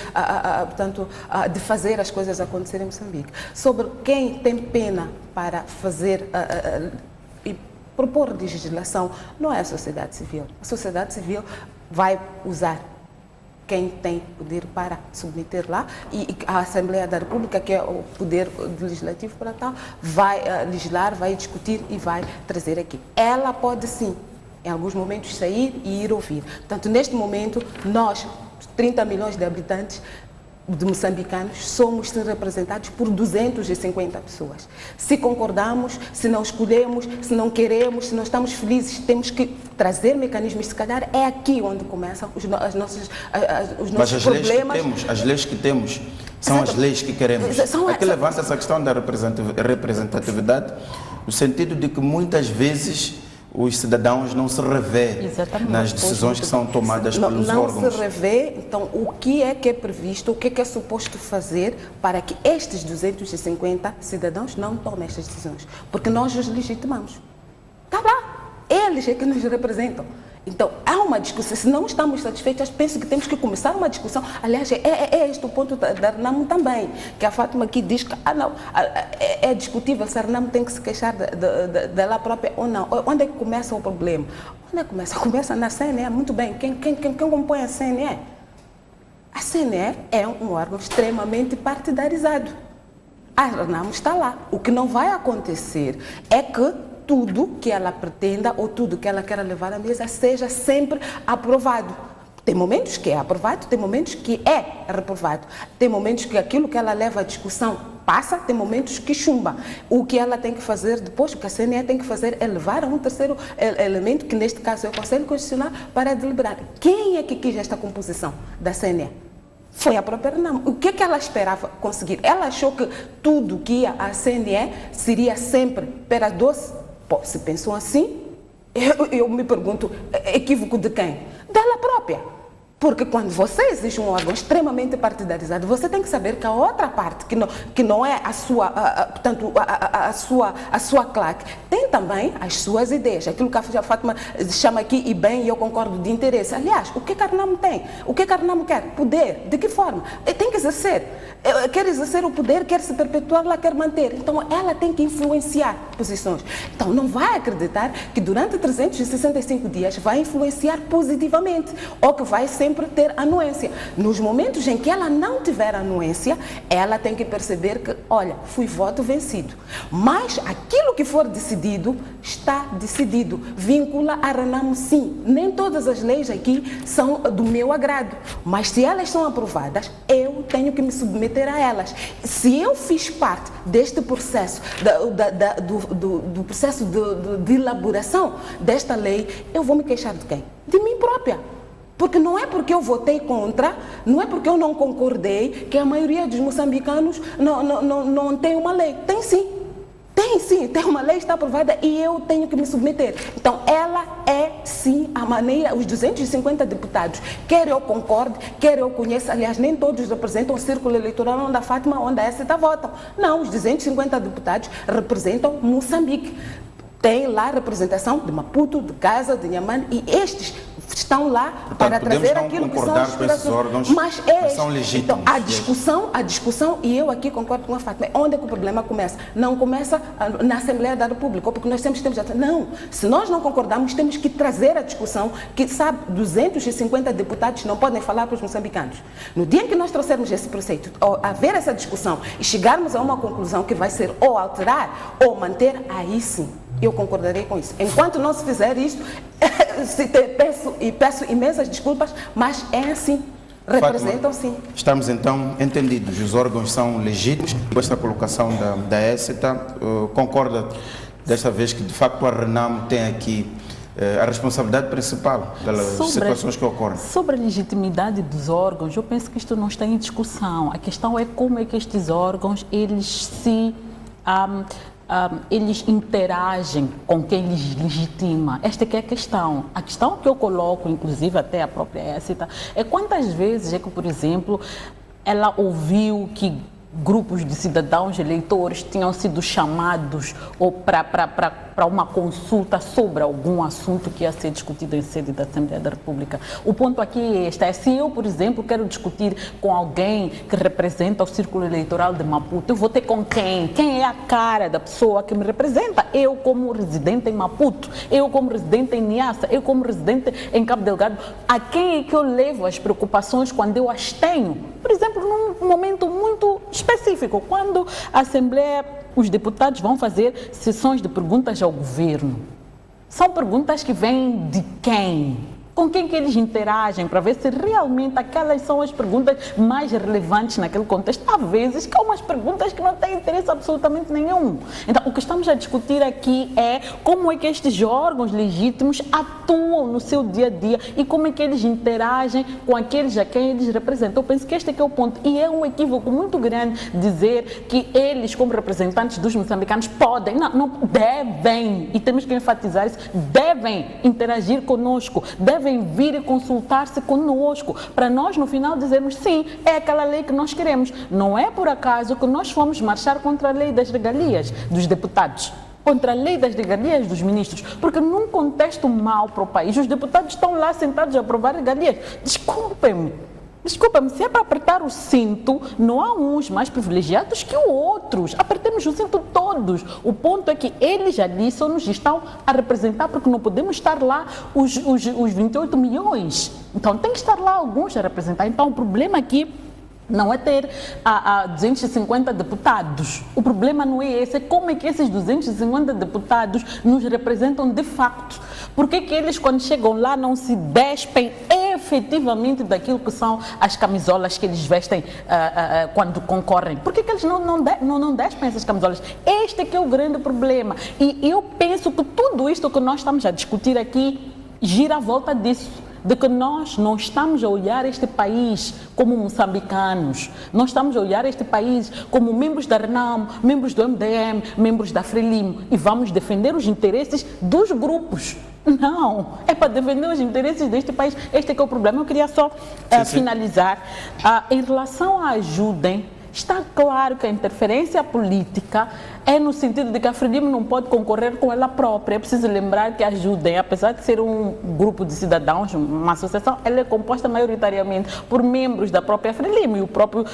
portanto, de fazer as coisas acontecerem em Moçambique. Sobre quem tem pena para fazer e propor legislação, não é a sociedade civil. A sociedade civil vai usar quem tem poder para submeter lá e a Assembleia da República, que é o poder legislativo para tal, vai legislar, vai discutir e vai trazer aqui. Ela pode sim, em alguns momentos, sair e ir ouvir. Portanto, neste momento, nós, 30 milhões de habitantes de moçambicanos, somos representados por 250 pessoas. Se concordamos, se não escolhemos, se não queremos, se não estamos felizes, temos que trazer mecanismos. Se calhar é aqui onde começam os nossos problemas. As leis que temos são as leis que queremos. Aqui levanta essa questão da representatividade, no sentido de que muitas vezes os cidadãos não se revêem nas decisões que são tomadas pelos órgãos. Não se revê, então o que é previsto, o que é suposto fazer para que estes 250 cidadãos não tomem estas decisões? Porque nós os legitimamos. Está lá, eles é que nos representam. Então, há uma discussão. Se não estamos satisfeitos, penso que temos que começar uma discussão. Aliás, é este o ponto da RENAMO também, que a Fátima aqui diz que não, é discutível se a RENAMO tem que se queixar dela própria ou não. Onde é que começa o problema? Onde é que começa? Começa na CNE, muito bem. Quem compõe a CNE? A CNE é um órgão extremamente partidarizado. A RENAMO está lá. O que não vai acontecer é que tudo que ela pretenda ou tudo que ela queira levar à mesa seja sempre aprovado. Tem momentos que é aprovado, tem momentos que é reprovado. Tem momentos que aquilo que ela leva à discussão passa, tem momentos que chumba. O que ela tem que fazer depois, o que a CNE tem que fazer é levar a um terceiro elemento, que neste caso é o Conselho Constitucional, para deliberar. Quem é que quis esta composição da CNE? Foi a própria RENAMO. O que é que ela esperava conseguir? Ela achou que tudo que ia à CNE seria sempre pera doce? Pô, se pensam assim, eu me pergunto, equívoco de quem? Dela própria. Porque quando você exige um órgão extremamente partidarizado, você tem que saber que a outra parte, que não é a sua, portanto, a sua claque, tem também as suas ideias. Aquilo que a Fátima chama aqui, e bem, e eu concordo, de interesse. Aliás, o que a RENAMO tem? O que a RENAMO quer? Poder. De que forma? Tem que exercer. Quer exercer o poder, quer se perpetuar lá, quer manter. Então, ela tem que influenciar posições. Então, não vai acreditar que durante 365 dias vai influenciar positivamente, ou que vai sempre ter anuência. Nos momentos em que ela não tiver anuência, ela tem que perceber que, olha, fui voto vencido. Mas aquilo que for decidido, está decidido. Vincula a RENAMO, sim. Nem todas as leis aqui são do meu agrado. Mas se elas são aprovadas, eu tenho que me submeter a elas. Se eu fiz parte deste processo, do processo de elaboração desta lei, eu vou me queixar de quem? De mim própria. Porque não é porque eu votei contra, não é porque eu não concordei, que a maioria dos moçambicanos não tem uma lei. Tem sim. Tem sim, tem uma lei, está aprovada e eu tenho que me submeter. Então, ela é sim a maneira, os 250 deputados, quer eu concorde, quer eu conheça, aliás, nem todos representam o círculo eleitoral onde a Fátima, onde a Écita votam. Não, os 250 deputados representam Moçambique. Tem lá representação de Maputo, de Gaza, de Inhambane, e estes estão lá, portanto, para trazer aquilo que são as aspirações. Mas são legítimos. Então, a discussão, e eu aqui concordo com a Fátima, onde é que o problema começa? Não começa na Assembleia da República, porque nós sempre temos... Não, se nós não concordamos, temos que trazer a discussão, que, sabe, 250 deputados não podem falar para os moçambicanos. No dia em que nós trouxermos esse preceito, ou haver essa discussão e chegarmos a uma conclusão que vai ser ou alterar ou manter, aí sim, eu concordarei com isso. Enquanto não se fizer isso, peço imensas desculpas, mas é assim. Representam sim. Estamos então entendidos, os órgãos são legítimos. Com esta colocação da Écita, concorda desta vez que de facto a RENAMO tem aqui a responsabilidade principal das situações que ocorrem? Sobre a legitimidade dos órgãos, eu penso que isto não está em discussão. A questão é como é que estes órgãos, eles se eles interagem com quem lhes legitima. Esta que é a questão. A questão que eu coloco, inclusive até a própria Écita, é quantas vezes é que, por exemplo, ela ouviu que grupos de cidadãos eleitores tinham sido chamados ou para uma consulta sobre algum assunto que ia ser discutido em sede da Assembleia da República. O ponto aqui é este: se eu, por exemplo, quero discutir com alguém que representa o círculo eleitoral de Maputo, eu vou ter com quem? Quem é a cara da pessoa que me representa? Eu como residente em Maputo, eu como residente em Niassa, eu como residente em Cabo Delgado, a quem é que eu levo as preocupações quando eu as tenho? Por exemplo, num momento muito específico, quando a Assembleia, os deputados vão fazer sessões de perguntas ao governo. São perguntas que vêm de quem? Com quem que eles interagem para ver se realmente aquelas são as perguntas mais relevantes naquele contexto. Há vezes que há umas perguntas que não têm interesse absolutamente nenhum. Então, o que estamos a discutir aqui é como é que estes órgãos legítimos atuam no seu dia a dia e como é que eles interagem com aqueles a quem eles representam. Eu penso que este aqui é o ponto. E é um equívoco muito grande dizer que eles, como representantes dos moçambicanos, podem, não devem, e temos que enfatizar isso, devem interagir conosco, devem vir e consultar-se conosco, para nós no final dizermos sim, é aquela lei que nós queremos. Não é por acaso que nós fomos marchar contra a lei das regalias dos deputados, contra a lei das regalias dos ministros, porque num contexto mau para o país, os deputados estão lá sentados a aprovar regalias. Desculpem-me, se é para apertar o cinto, não há uns mais privilegiados que outros. Apertemos o cinto todos. O ponto é que eles ali só nos estão a representar porque não podemos estar lá os 28 milhões. Então tem que estar lá alguns a representar. Então o problema aqui não é ter 250 deputados. O problema não é esse, é como é que esses 250 deputados nos representam de facto. Por que eles, quando chegam lá, não se despem efetivamente daquilo que são as camisolas que eles vestem quando concorrem? Por que eles não despem essas camisolas? Este é que é o grande problema. E eu penso que tudo isto que nós estamos a discutir aqui gira à volta disso, de que nós não estamos a olhar este país como moçambicanos, nós estamos a olhar este país como membros da RENAMO, membros do MDM, membros da Frelimo, e vamos defender os interesses dos grupos. Não, é para defender os interesses deste país. Este é que é o problema. Eu queria só finalizar. Em relação à Ajudem, está claro que a interferência política é no sentido de que a Frelimo não pode concorrer com ela própria. É preciso lembrar que a Ajudem, apesar de ser um grupo de cidadãos, uma associação, ela é composta maioritariamente por membros da própria Frelimo, e o próprio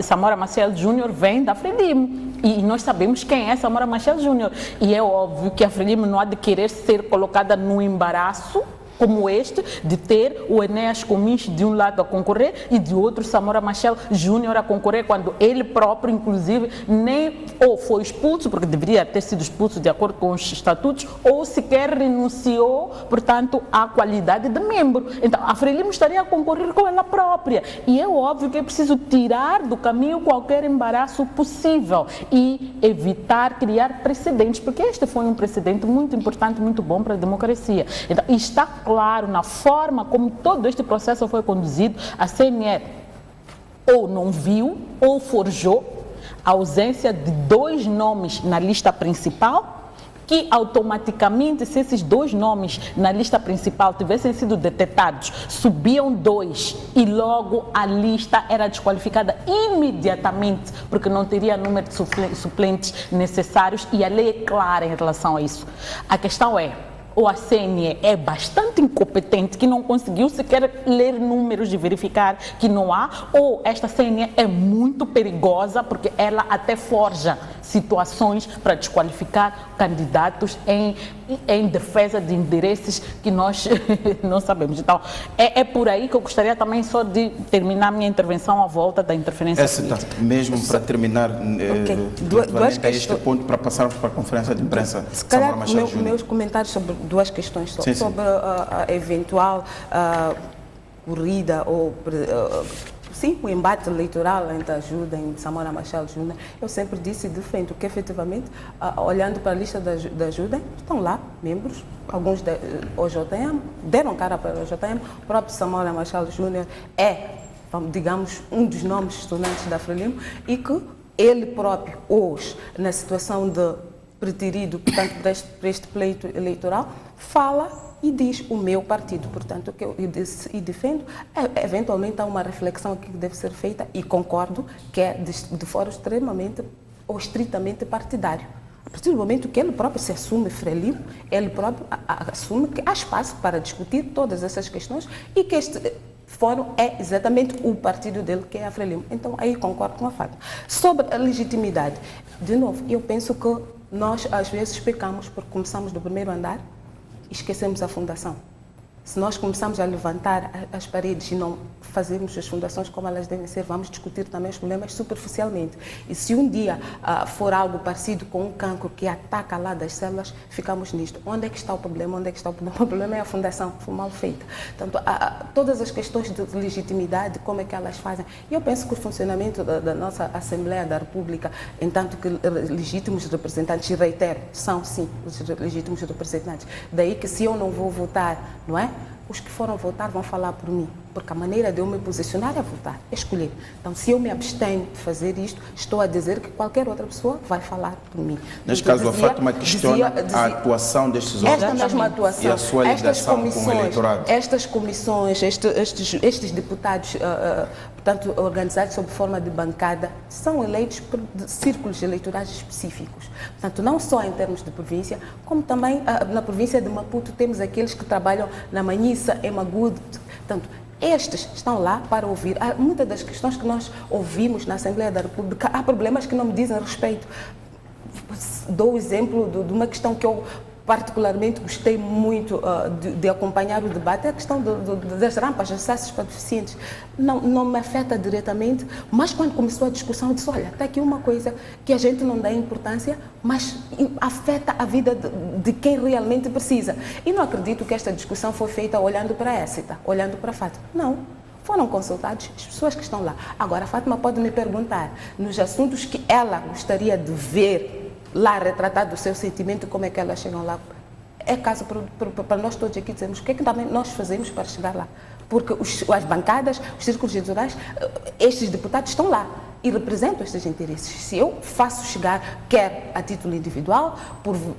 Samora Machel Júnior vem da Frelimo. E nós sabemos quem é Samora Machel Júnior. E é óbvio que a Frelimo não há de querer ser colocada no embaraço como este, de ter o Enéas Comins de um lado a concorrer e de outro Samora Machel Júnior a concorrer, quando ele próprio, inclusive, nem ou foi expulso, porque deveria ter sido expulso de acordo com os estatutos, ou sequer renunciou, portanto, à qualidade de membro. Então, a Frelimo estaria a concorrer com ela própria. E é óbvio que é preciso tirar do caminho qualquer embaraço possível e evitar criar precedentes, porque este foi um precedente muito importante, muito bom para a democracia. Então, está claro na forma como todo este processo foi conduzido, a CNE ou não viu ou forjou a ausência de 2 nomes na lista principal, que automaticamente, se esses 2 nomes na lista principal tivessem sido detectados, subiam 2 e logo a lista era desqualificada imediatamente, porque não teria número de suplentes necessários, e a lei é clara em relação a isso. A questão é, ou a CNE é bastante incompetente, que não conseguiu sequer ler números e verificar que não há, ou esta CNE é muito perigosa, porque ela até forja situações para desqualificar candidatos em defesa de interesses que nós não sabemos. Então, é por aí que eu gostaria também só de terminar minha intervenção à volta da interferência política. Mesmo para terminar, relativamente a este ponto, para passarmos para a conferência de imprensa. Se calhar, meus comentários sobre 2 questões, sobre a eventual corrida ou sim, o embate eleitoral entre a Ajudem e Samora Machel Júnior. Eu sempre disse e defendo que, efetivamente, olhando para a lista da Ajudem, estão lá membros, alguns da OJM, deram cara para a OJM, o próprio Samora Machel Júnior é, digamos, um dos nomes estudantes da Frelimo, e que ele próprio, hoje, na situação de preterido, portanto, para este pleito eleitoral, fala e diz o meu partido. Portanto, o que eu disse e defendo, eventualmente há uma reflexão aqui que deve ser feita e concordo que é de fora extremamente ou estritamente partidário. A partir do momento que ele próprio se assume Frelimo, ele próprio assume que há espaço para discutir todas essas questões e que este fórum é exatamente o partido dele, que é a Frelimo. Então, aí concordo com a Fátima. Sobre a legitimidade, de novo, eu penso que nós, às vezes, pecamos porque começamos do primeiro andar e esquecemos a fundação. Se nós começarmos a levantar as paredes e não fazermos as fundações como elas devem ser, vamos discutir também os problemas superficialmente. E se um dia for algo parecido com um cancro que ataca lá das células, ficamos nisto. Onde é que está o problema? Onde é que está o problema? O problema é a fundação, foi mal feita. Portanto, todas as questões de legitimidade, como é que elas fazem. E eu penso que o funcionamento da nossa Assembleia da República, em tanto que legítimos representantes, e reitero, são sim os legítimos representantes. Daí que se eu não vou votar, não é? Os que foram votar vão falar por mim, porque a maneira de eu me posicionar é votar, é escolher. Então, se eu me abstenho de fazer isto, estou a dizer que qualquer outra pessoa vai falar por mim. Neste caso, a Fátima questiona a atuação destes órgãos. Esta mesma atuação, e a sua ligação com o eleitorado. Estas comissões, estes deputados, portanto, organizados sob forma de bancada, são eleitos por círculos eleitorais específicos. Portanto, não só em termos de província, como também na província de Maputo temos aqueles que trabalham na Manhissa, em Magude. Portanto, estes estão lá para ouvir. Há muitas das questões que nós ouvimos na Assembleia da República, há problemas que não me dizem respeito. Dou o exemplo de uma questão que eu particularmente gostei muito de acompanhar o debate, é a questão das rampas de acessos para deficientes. Não me afeta diretamente, mas quando começou a discussão, eu disse, olha, está aqui uma coisa que a gente não dá importância, mas afeta a vida de quem realmente precisa. E não acredito que esta discussão foi feita olhando para a Écita, olhando para a Fátima. Não. Foram consultados as pessoas que estão lá. Agora, a Fátima pode me perguntar, nos assuntos que ela gostaria de ver lá retratado o seu sentimento, como é que elas chegam lá. É caso para nós todos aqui dizermos o que é que também nós fazemos para chegar lá. Porque as bancadas, os círculos eleitorais, estes deputados estão lá e representam estes interesses. Se eu faço chegar, quer a título individual,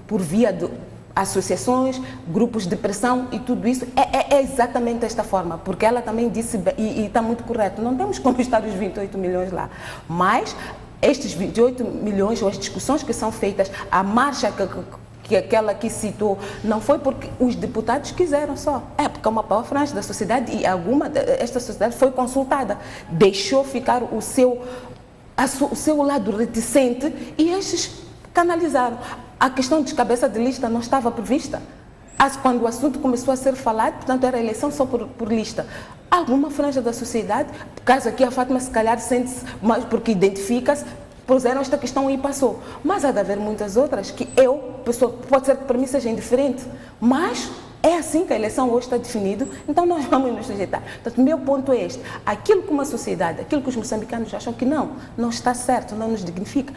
por via de associações, grupos de pressão e tudo isso, é exatamente desta forma, porque ela também disse, e está muito correto, não temos como estar os 28 milhões lá, mas estes 28 milhões, ou as discussões que são feitas, a marcha que aquela aqui citou, não foi porque os deputados quiseram só. É porque uma boa franja da sociedade, e esta sociedade foi consultada, deixou ficar o seu lado reticente e estes canalizaram. A questão de cabeça de lista não estava prevista. Quando o assunto começou a ser falado, portanto, era eleição só por lista. Alguma franja da sociedade, por causa aqui a Fátima se calhar sente-se, mas porque identifica-se, puseram esta questão e passou. Mas há de haver muitas outras que pode ser que para mim seja indiferente, mas é assim que a eleição hoje está definida, então nós vamos nos sujeitar. Portanto, o meu ponto é este. Aquilo que uma sociedade, aquilo que os moçambicanos acham que não está certo, não nos dignifica,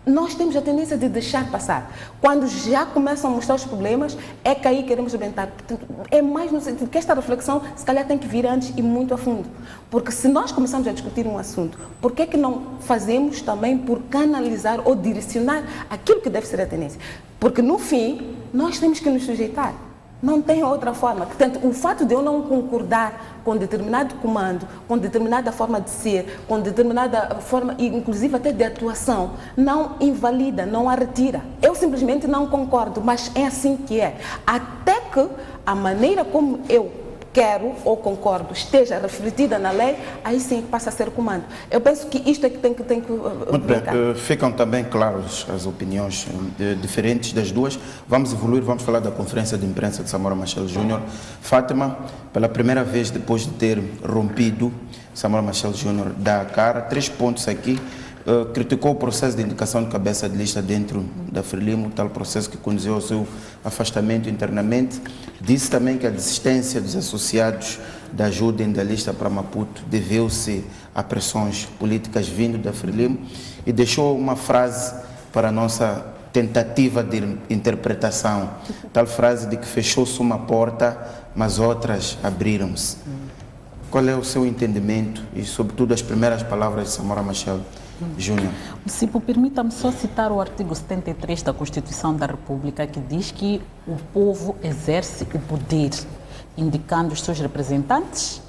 nós temos a tendência de deixar passar. Quando já começam a mostrar os problemas, é que aí queremos orientar. Portanto, é mais no sentido que esta reflexão, se calhar, tem que vir antes e muito a fundo. Porque se nós começamos a discutir um assunto, por que é que não fazemos também por canalizar ou direcionar aquilo que deve ser a tendência? Porque, no fim, nós temos que nos sujeitar. Não tem outra forma. Portanto, o fato de eu não concordar com determinado comando, com determinada forma de ser, com determinada forma, inclusive até de atuação, não invalida, não a retira. Eu simplesmente não concordo, mas é assim que é. Até que a maneira como eu quero ou concordo esteja refletida na lei, aí sim passa a ser comando. Eu penso que isto é que tem que muito bem, ficam também claras as opiniões diferentes das duas. Vamos evoluir, vamos falar da conferência de imprensa de Samora Machel Júnior. Fátima, pela primeira vez depois de ter rompido, Samora Machel Júnior dá a cara, 3 pontos aqui. Criticou o processo de indicação de cabeça de lista dentro da Frelimo, tal processo que conduziu ao seu afastamento internamente. Disse também que a desistência dos associados da ajuda da lista para Maputo deveu-se a pressões políticas vindo da Frelimo e deixou uma frase para a nossa tentativa de interpretação. Tal frase de que fechou-se uma porta, mas outras abriram-se. Qual é o seu entendimento e, sobretudo, as primeiras palavras de Samora Machel Júnior. Cipo, permita-me só citar o artigo 73 da Constituição da República, que diz que o povo exerce o poder, indicando os seus representantes,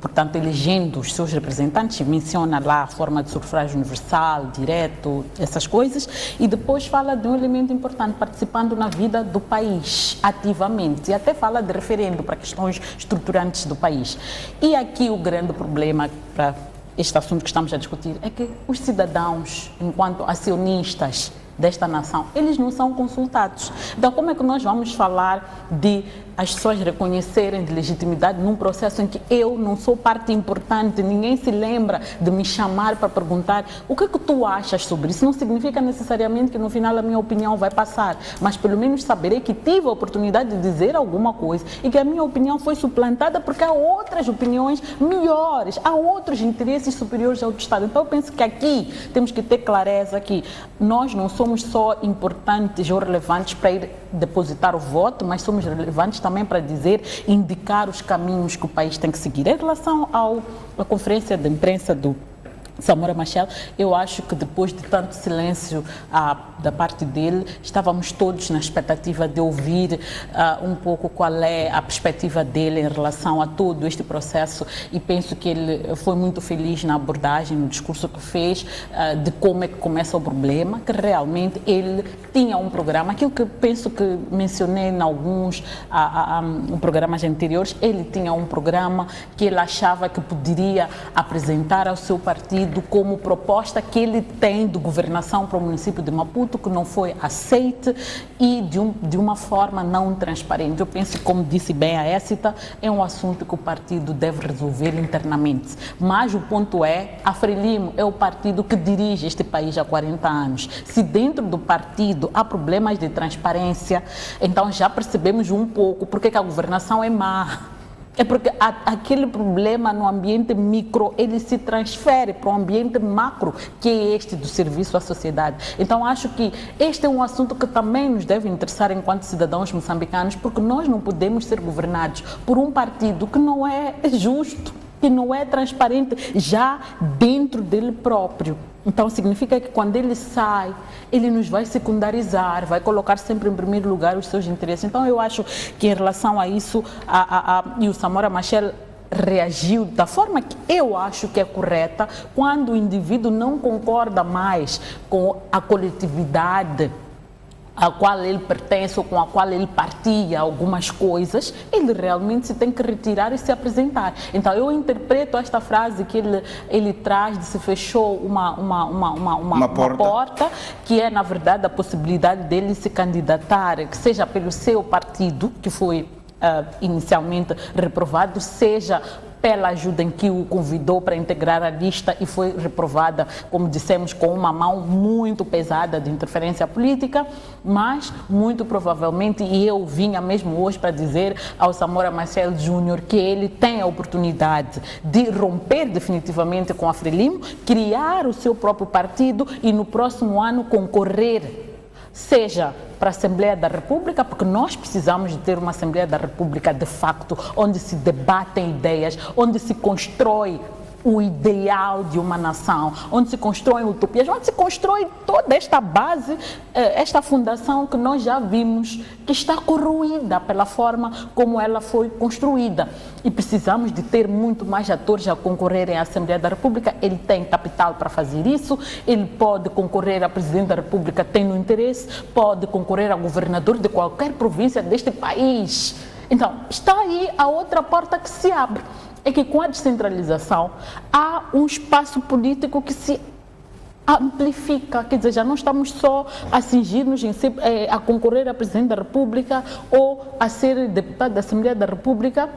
portanto, elegendo os seus representantes, menciona lá a forma de sufrágio universal, direto, essas coisas, e depois fala de um elemento importante, participando na vida do país, ativamente, e até fala de referendo para questões estruturantes do país. E aqui o grande problema para este assunto que estamos a discutir é que os cidadãos, enquanto acionistas desta nação, eles não são consultados. Então, como é que nós vamos falar de as pessoas reconhecerem de legitimidade num processo em que eu não sou parte importante, ninguém se lembra de me chamar para perguntar o que é que tu achas sobre isso? Não significa necessariamente que no final a minha opinião vai passar, mas pelo menos saberei que tive a oportunidade de dizer alguma coisa e que a minha opinião foi suplantada porque há outras opiniões melhores, há outros interesses superiores ao do Estado. Então eu penso que aqui temos que ter clareza que nós não somos só importantes ou relevantes para ir depositar o voto, mas somos relevantes também para dizer, indicar os caminhos que o país tem que seguir. Em relação à conferência de imprensa do Samora Machel, eu acho que depois de tanto silêncio da parte dele, estávamos todos na expectativa de ouvir um pouco qual é a perspectiva dele em relação a todo este processo, e penso que ele foi muito feliz na abordagem, no discurso que fez, de como é que começa o problema, que realmente ele tinha um programa, aquilo que penso que mencionei em alguns programas anteriores, ele tinha um programa que ele achava que poderia apresentar ao seu partido como proposta que ele tem de governação para o município de Maputo, que não foi aceite e de uma forma não transparente. Eu penso, como disse bem a Écita, é um assunto que o partido deve resolver internamente. Mas o ponto é, a Frelimo é o partido que dirige este país há 40 anos. Se dentro do partido há problemas de transparência, então já percebemos um pouco porque que a governação é má. É porque aquele problema no ambiente micro, ele se transfere para o ambiente macro, que é este do serviço à sociedade. Então, acho que este é um assunto que também nos deve interessar enquanto cidadãos moçambicanos, porque nós não podemos ser governados por um partido que não é justo, que não é transparente, já dentro dele próprio. Então, significa que quando ele sai, ele nos vai secundarizar, vai colocar sempre em primeiro lugar os seus interesses. Então, eu acho que em relação a isso, e o Samora Machel reagiu da forma que eu acho que é correta, quando o indivíduo não concorda mais com a coletividade a qual ele pertence ou com a qual ele partilha algumas coisas, ele realmente se tem que retirar e se apresentar. Então, eu interpreto esta frase que ele traz de se fechou uma porta, que é, na verdade, a possibilidade dele se candidatar, que seja pelo seu partido, que foi inicialmente reprovado, seja pela ajuda em que o convidou para integrar a lista e foi reprovada, como dissemos, com uma mão muito pesada de interferência política, mas muito provavelmente, e eu vinha mesmo hoje para dizer ao Samora Machel Júnior que ele tem a oportunidade de romper definitivamente com a Frelimo, criar o seu próprio partido e no próximo ano concorrer, seja para a Assembleia da República, porque nós precisamos de ter uma Assembleia da República de facto, onde se debatem ideias, onde se constrói o ideal de uma nação, onde se constroem utopias, onde se constrói toda esta base, esta fundação que nós já vimos que está corroída pela forma como ela foi construída. E precisamos de ter muito mais atores a concorrerem à Assembleia da República. Ele tem capital para fazer isso, ele pode concorrer a Presidente da República, tem no interesse, pode concorrer a governador de qualquer província deste país. Então, está aí a outra porta que se abre. É que com a descentralização há um espaço político que se amplifica, quer dizer, já não estamos só a cingir-nos a concorrer a Presidente da República ou a ser deputado da Assembleia da República.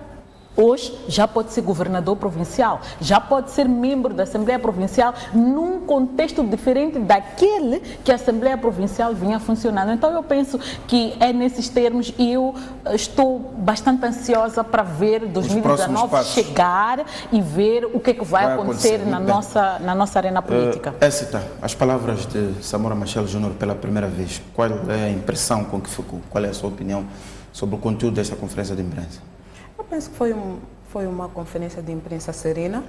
Hoje já pode ser governador provincial, já pode ser membro da Assembleia Provincial num contexto diferente daquele que a Assembleia Provincial vinha funcionando. Então eu penso que é nesses termos e eu estou bastante ansiosa para ver 2019 chegar e ver o que é que vai acontecer na nossa arena política. Écita, as palavras de Samora Machel Júnior pela primeira vez, qual é a impressão com que ficou? Qual é a sua opinião sobre o conteúdo desta conferência de imprensa? Eu penso que foi uma conferência de imprensa serena,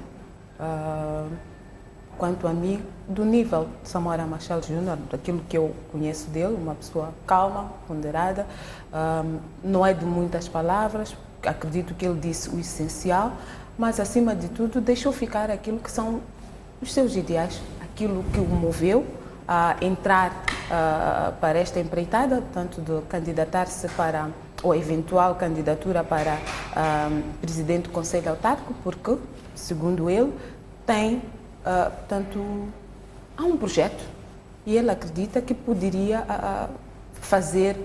quanto a mim, do nível de Samora Machel Júnior, daquilo que eu conheço dele, uma pessoa calma, ponderada, não é de muitas palavras, acredito que ele disse o essencial, mas acima de tudo deixou ficar aquilo que são os seus ideais, aquilo que o moveu a entrar para esta empreitada, tanto de candidatar-se para ou eventual candidatura para presidente do Conselho Autárquico, porque, segundo ele, tem, portanto, há um projeto e ele acredita que poderia fazer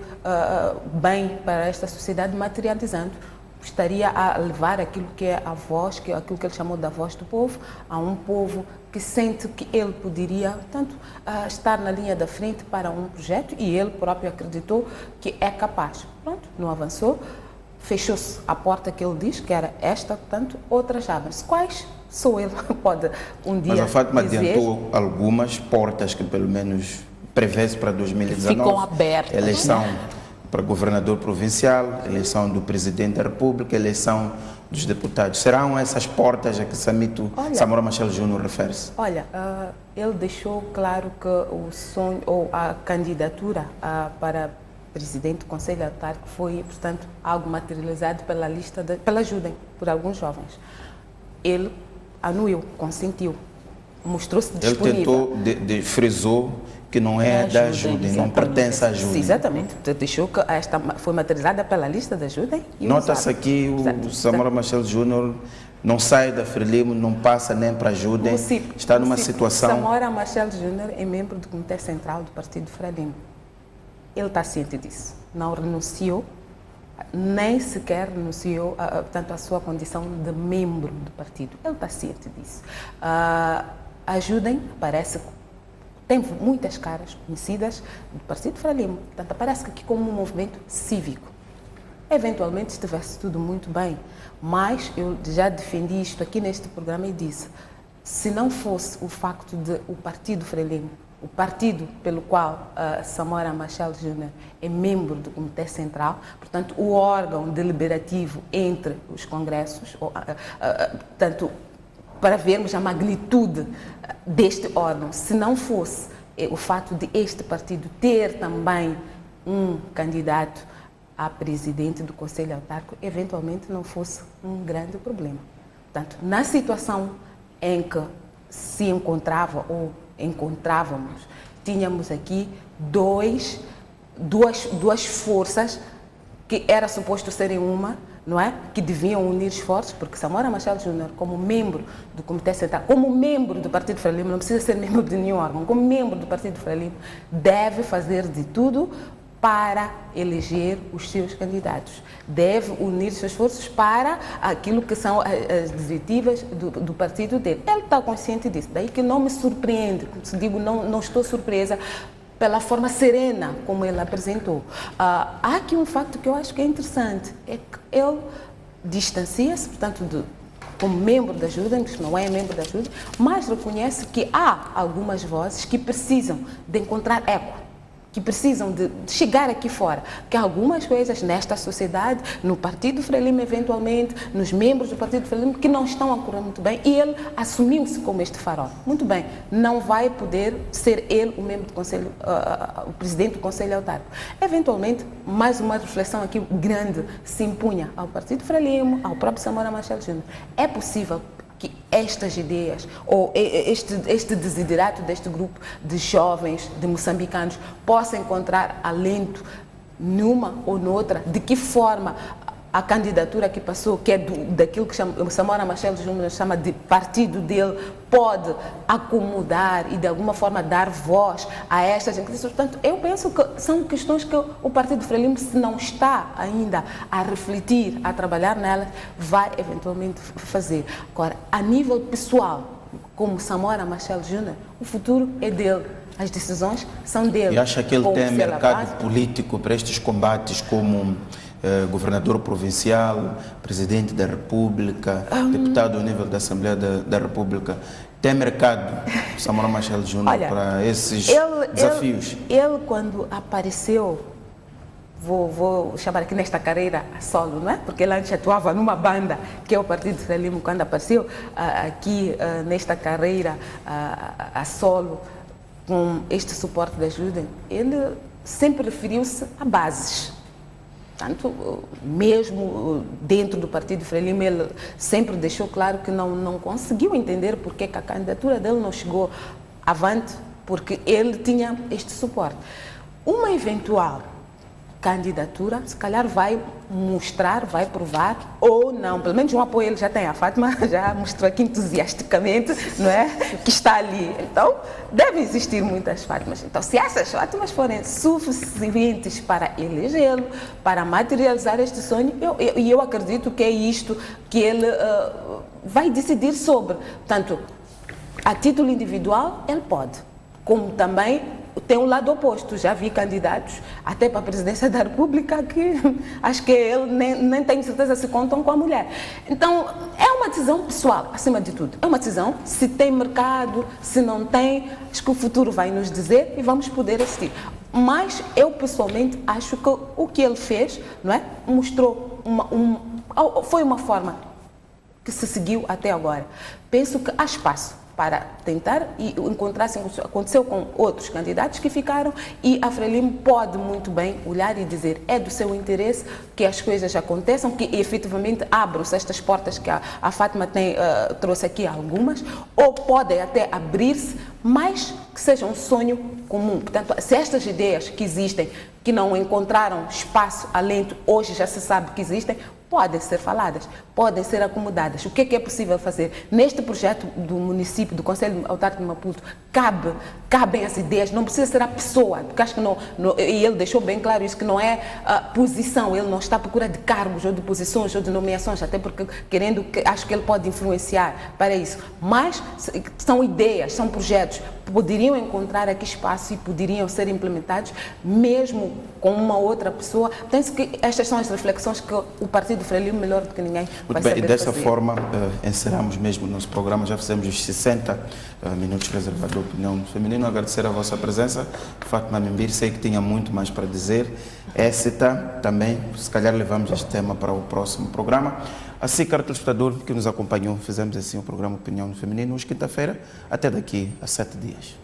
bem para esta sociedade, materializando. Estaria a levar aquilo que é a voz, que é aquilo que ele chamou da voz do povo, a um povo que sente que ele poderia, portanto, estar na linha da frente para um projeto e ele próprio acreditou que é capaz. Pronto, não avançou, fechou-se a porta que ele diz, que era esta, portanto, outras abrem-se. Quais? Só ele pode um dia Mas a Fátima dizer. adiantou algumas portas que pelo menos prevê-se para 2019. Ficam abertas. Eleição para governador provincial, eleição do presidente da República, eleição dos deputados. Serão essas portas a que Samora Machel Júnior refere-se? Olha, ele deixou claro que o sonho ou a candidatura para presidente do Conselho Autárquico foi, portanto, algo materializado pela lista, pela Ajudem, por alguns jovens. Ele anuiu, consentiu, mostrou-se disponível. Ele tentou, frisou que não é da Ajudem, não pertence à Ajudem. Exatamente, deixou que esta foi materializada pela lista da Ajudem. Nota-se aqui o Samora Machel Júnior não sai da Frelimo, não passa nem para a Ajudem, está numa situação... Samora Machel Júnior é membro do Comitê Central do Partido Frelimo. Ele está ciente disso, não renunciou, nem sequer renunciou portanto, à sua condição de membro do partido. Ele está ciente disso. Ajudem, parece que tem muitas caras conhecidas do Partido Frelimo. Portanto, parece que aqui como um movimento cívico. Eventualmente estivesse tudo muito bem, mas eu já defendi isto aqui neste programa e disse, se não fosse o facto de o Partido Frelimo, o partido pelo qual Samora Machel Júnior é membro do Comitê Central, portanto, o órgão deliberativo entre os congressos, portanto, para vermos a magnitude deste órgão, se não fosse o fato de este partido ter também um candidato a presidente do Conselho Autárquico, eventualmente não fosse um grande problema. Portanto, na situação em que se encontrava ou encontrávamos, tínhamos aqui duas forças que era suposto serem uma, não é? Que deviam unir esforços, porque Samora Machel Júnior, como membro do Comitê Central, como membro do Partido Frelimo, não precisa ser membro de nenhum órgão, como membro do Partido Frelimo, deve fazer de tudo para eleger os seus candidatos. Deve unir seus esforços para aquilo que são as diretivas do partido dele. Ele está consciente disso, daí que não me surpreende, como digo, não estou surpresa pela forma serena como ele apresentou. Há aqui um facto que eu acho que é interessante, é que ele distancia-se, portanto, como membro da Ajudem, que não é membro da Ajudem, mas reconhece que há algumas vozes que precisam de encontrar eco, que precisam de chegar aqui fora, que algumas coisas nesta sociedade, no Partido Frelimo eventualmente, nos membros do Partido Frelimo, que não estão a correr muito bem, e ele assumiu-se como este farol. Muito bem, não vai poder ser ele o membro do Conselho, o presidente do Conselho Autárquico. Eventualmente, mais uma reflexão aqui grande se impunha ao Partido Frelimo, ao próprio Samora Machel Júnior. É possível que estas ideias, ou este desiderato deste grupo de jovens, de moçambicanos, possa encontrar alento numa ou noutra, de que forma a candidatura que passou, que é daquilo que Samora Machel Júnior chama de partido dele, pode acomodar e de alguma forma dar voz a estas inquisições. Portanto, eu penso que são questões que o Partido Frelimo, se não está ainda a refletir, a trabalhar nelas, vai eventualmente fazer. Agora, a nível pessoal, como Samora Machel Júnior, o futuro é dele. As decisões são dele. E acha que ele tem mercado político para estes combates como governador provincial, presidente da República, deputado ao nível da Assembleia da República? Tem mercado, Samora Machel Júnior, para esses desafios? Ele, quando apareceu vou chamar aqui nesta carreira a solo, não é? Porque ele antes atuava numa banda, que é o Partido Frelimo, quando apareceu aqui nesta carreira a solo, com este suporte da ajuda, ele sempre referiu-se a bases. Portanto, mesmo dentro do Partido Frelimo, ele sempre deixou claro que não conseguiu entender porque que a candidatura dele não chegou avante, porque ele tinha este suporte. Uma eventual candidatura, se calhar vai mostrar, vai provar ou não, pelo menos um apoio ele já tem, a Fátima já mostrou aqui entusiasticamente, não é? Que está ali. Então, devem existir muitas Fátimas. Então, se essas Fátimas forem suficientes para elegê-lo, para materializar este sonho, eu acredito que é isto que ele vai decidir sobre. Portanto, a título individual, ele pode, como também tem um lado oposto. Já vi candidatos até para a presidência da República que acho que ele nem tenho certeza se contam com a mulher. Então, é uma decisão pessoal, acima de tudo. É uma decisão, se tem mercado, se não tem, acho que o futuro vai nos dizer e vamos poder assistir. Mas eu, pessoalmente, acho que o que ele fez, não é? Mostrou foi uma forma que se seguiu até agora. Penso que há espaço para tentar e encontrar-se, aconteceu com outros candidatos que ficaram, e a Frelimo pode muito bem olhar e dizer é do seu interesse que as coisas aconteçam, que efetivamente abram-se estas portas que a Fátima trouxe aqui algumas, ou podem até abrir-se, mas que seja um sonho comum. Portanto, se estas ideias que existem, que não encontraram espaço alento, hoje já se sabe que existem, podem ser faladas, podem ser acomodadas. O que é possível fazer? Neste projeto do município, do Conselho Autárquico de Maputo, cabem as ideias, não precisa ser a pessoa, porque acho que e ele deixou bem claro isso, que não é a posição, ele não está à procura de cargos, ou de posições, ou de nomeações, até porque acho que ele pode influenciar para isso. Mas são ideias, são projetos, poderiam encontrar aqui espaço e poderiam ser implementados, mesmo com uma outra pessoa. Penso que estas são as reflexões que o Partido Frelimo, melhor do que ninguém, vai saber e dessa fazer. forma encerramos mesmo o nosso programa. Já fizemos os 60 minutos reservados à opinião feminina. Agradecer a vossa presença, Fátima Mimbir, sei que tinha muito mais para dizer. Esta também, se calhar levamos este tema para o próximo programa. Assim, caro telespectador que nos acompanhou, fizemos assim o programa Opinião Feminina hoje, quinta-feira, até daqui a 7 dias.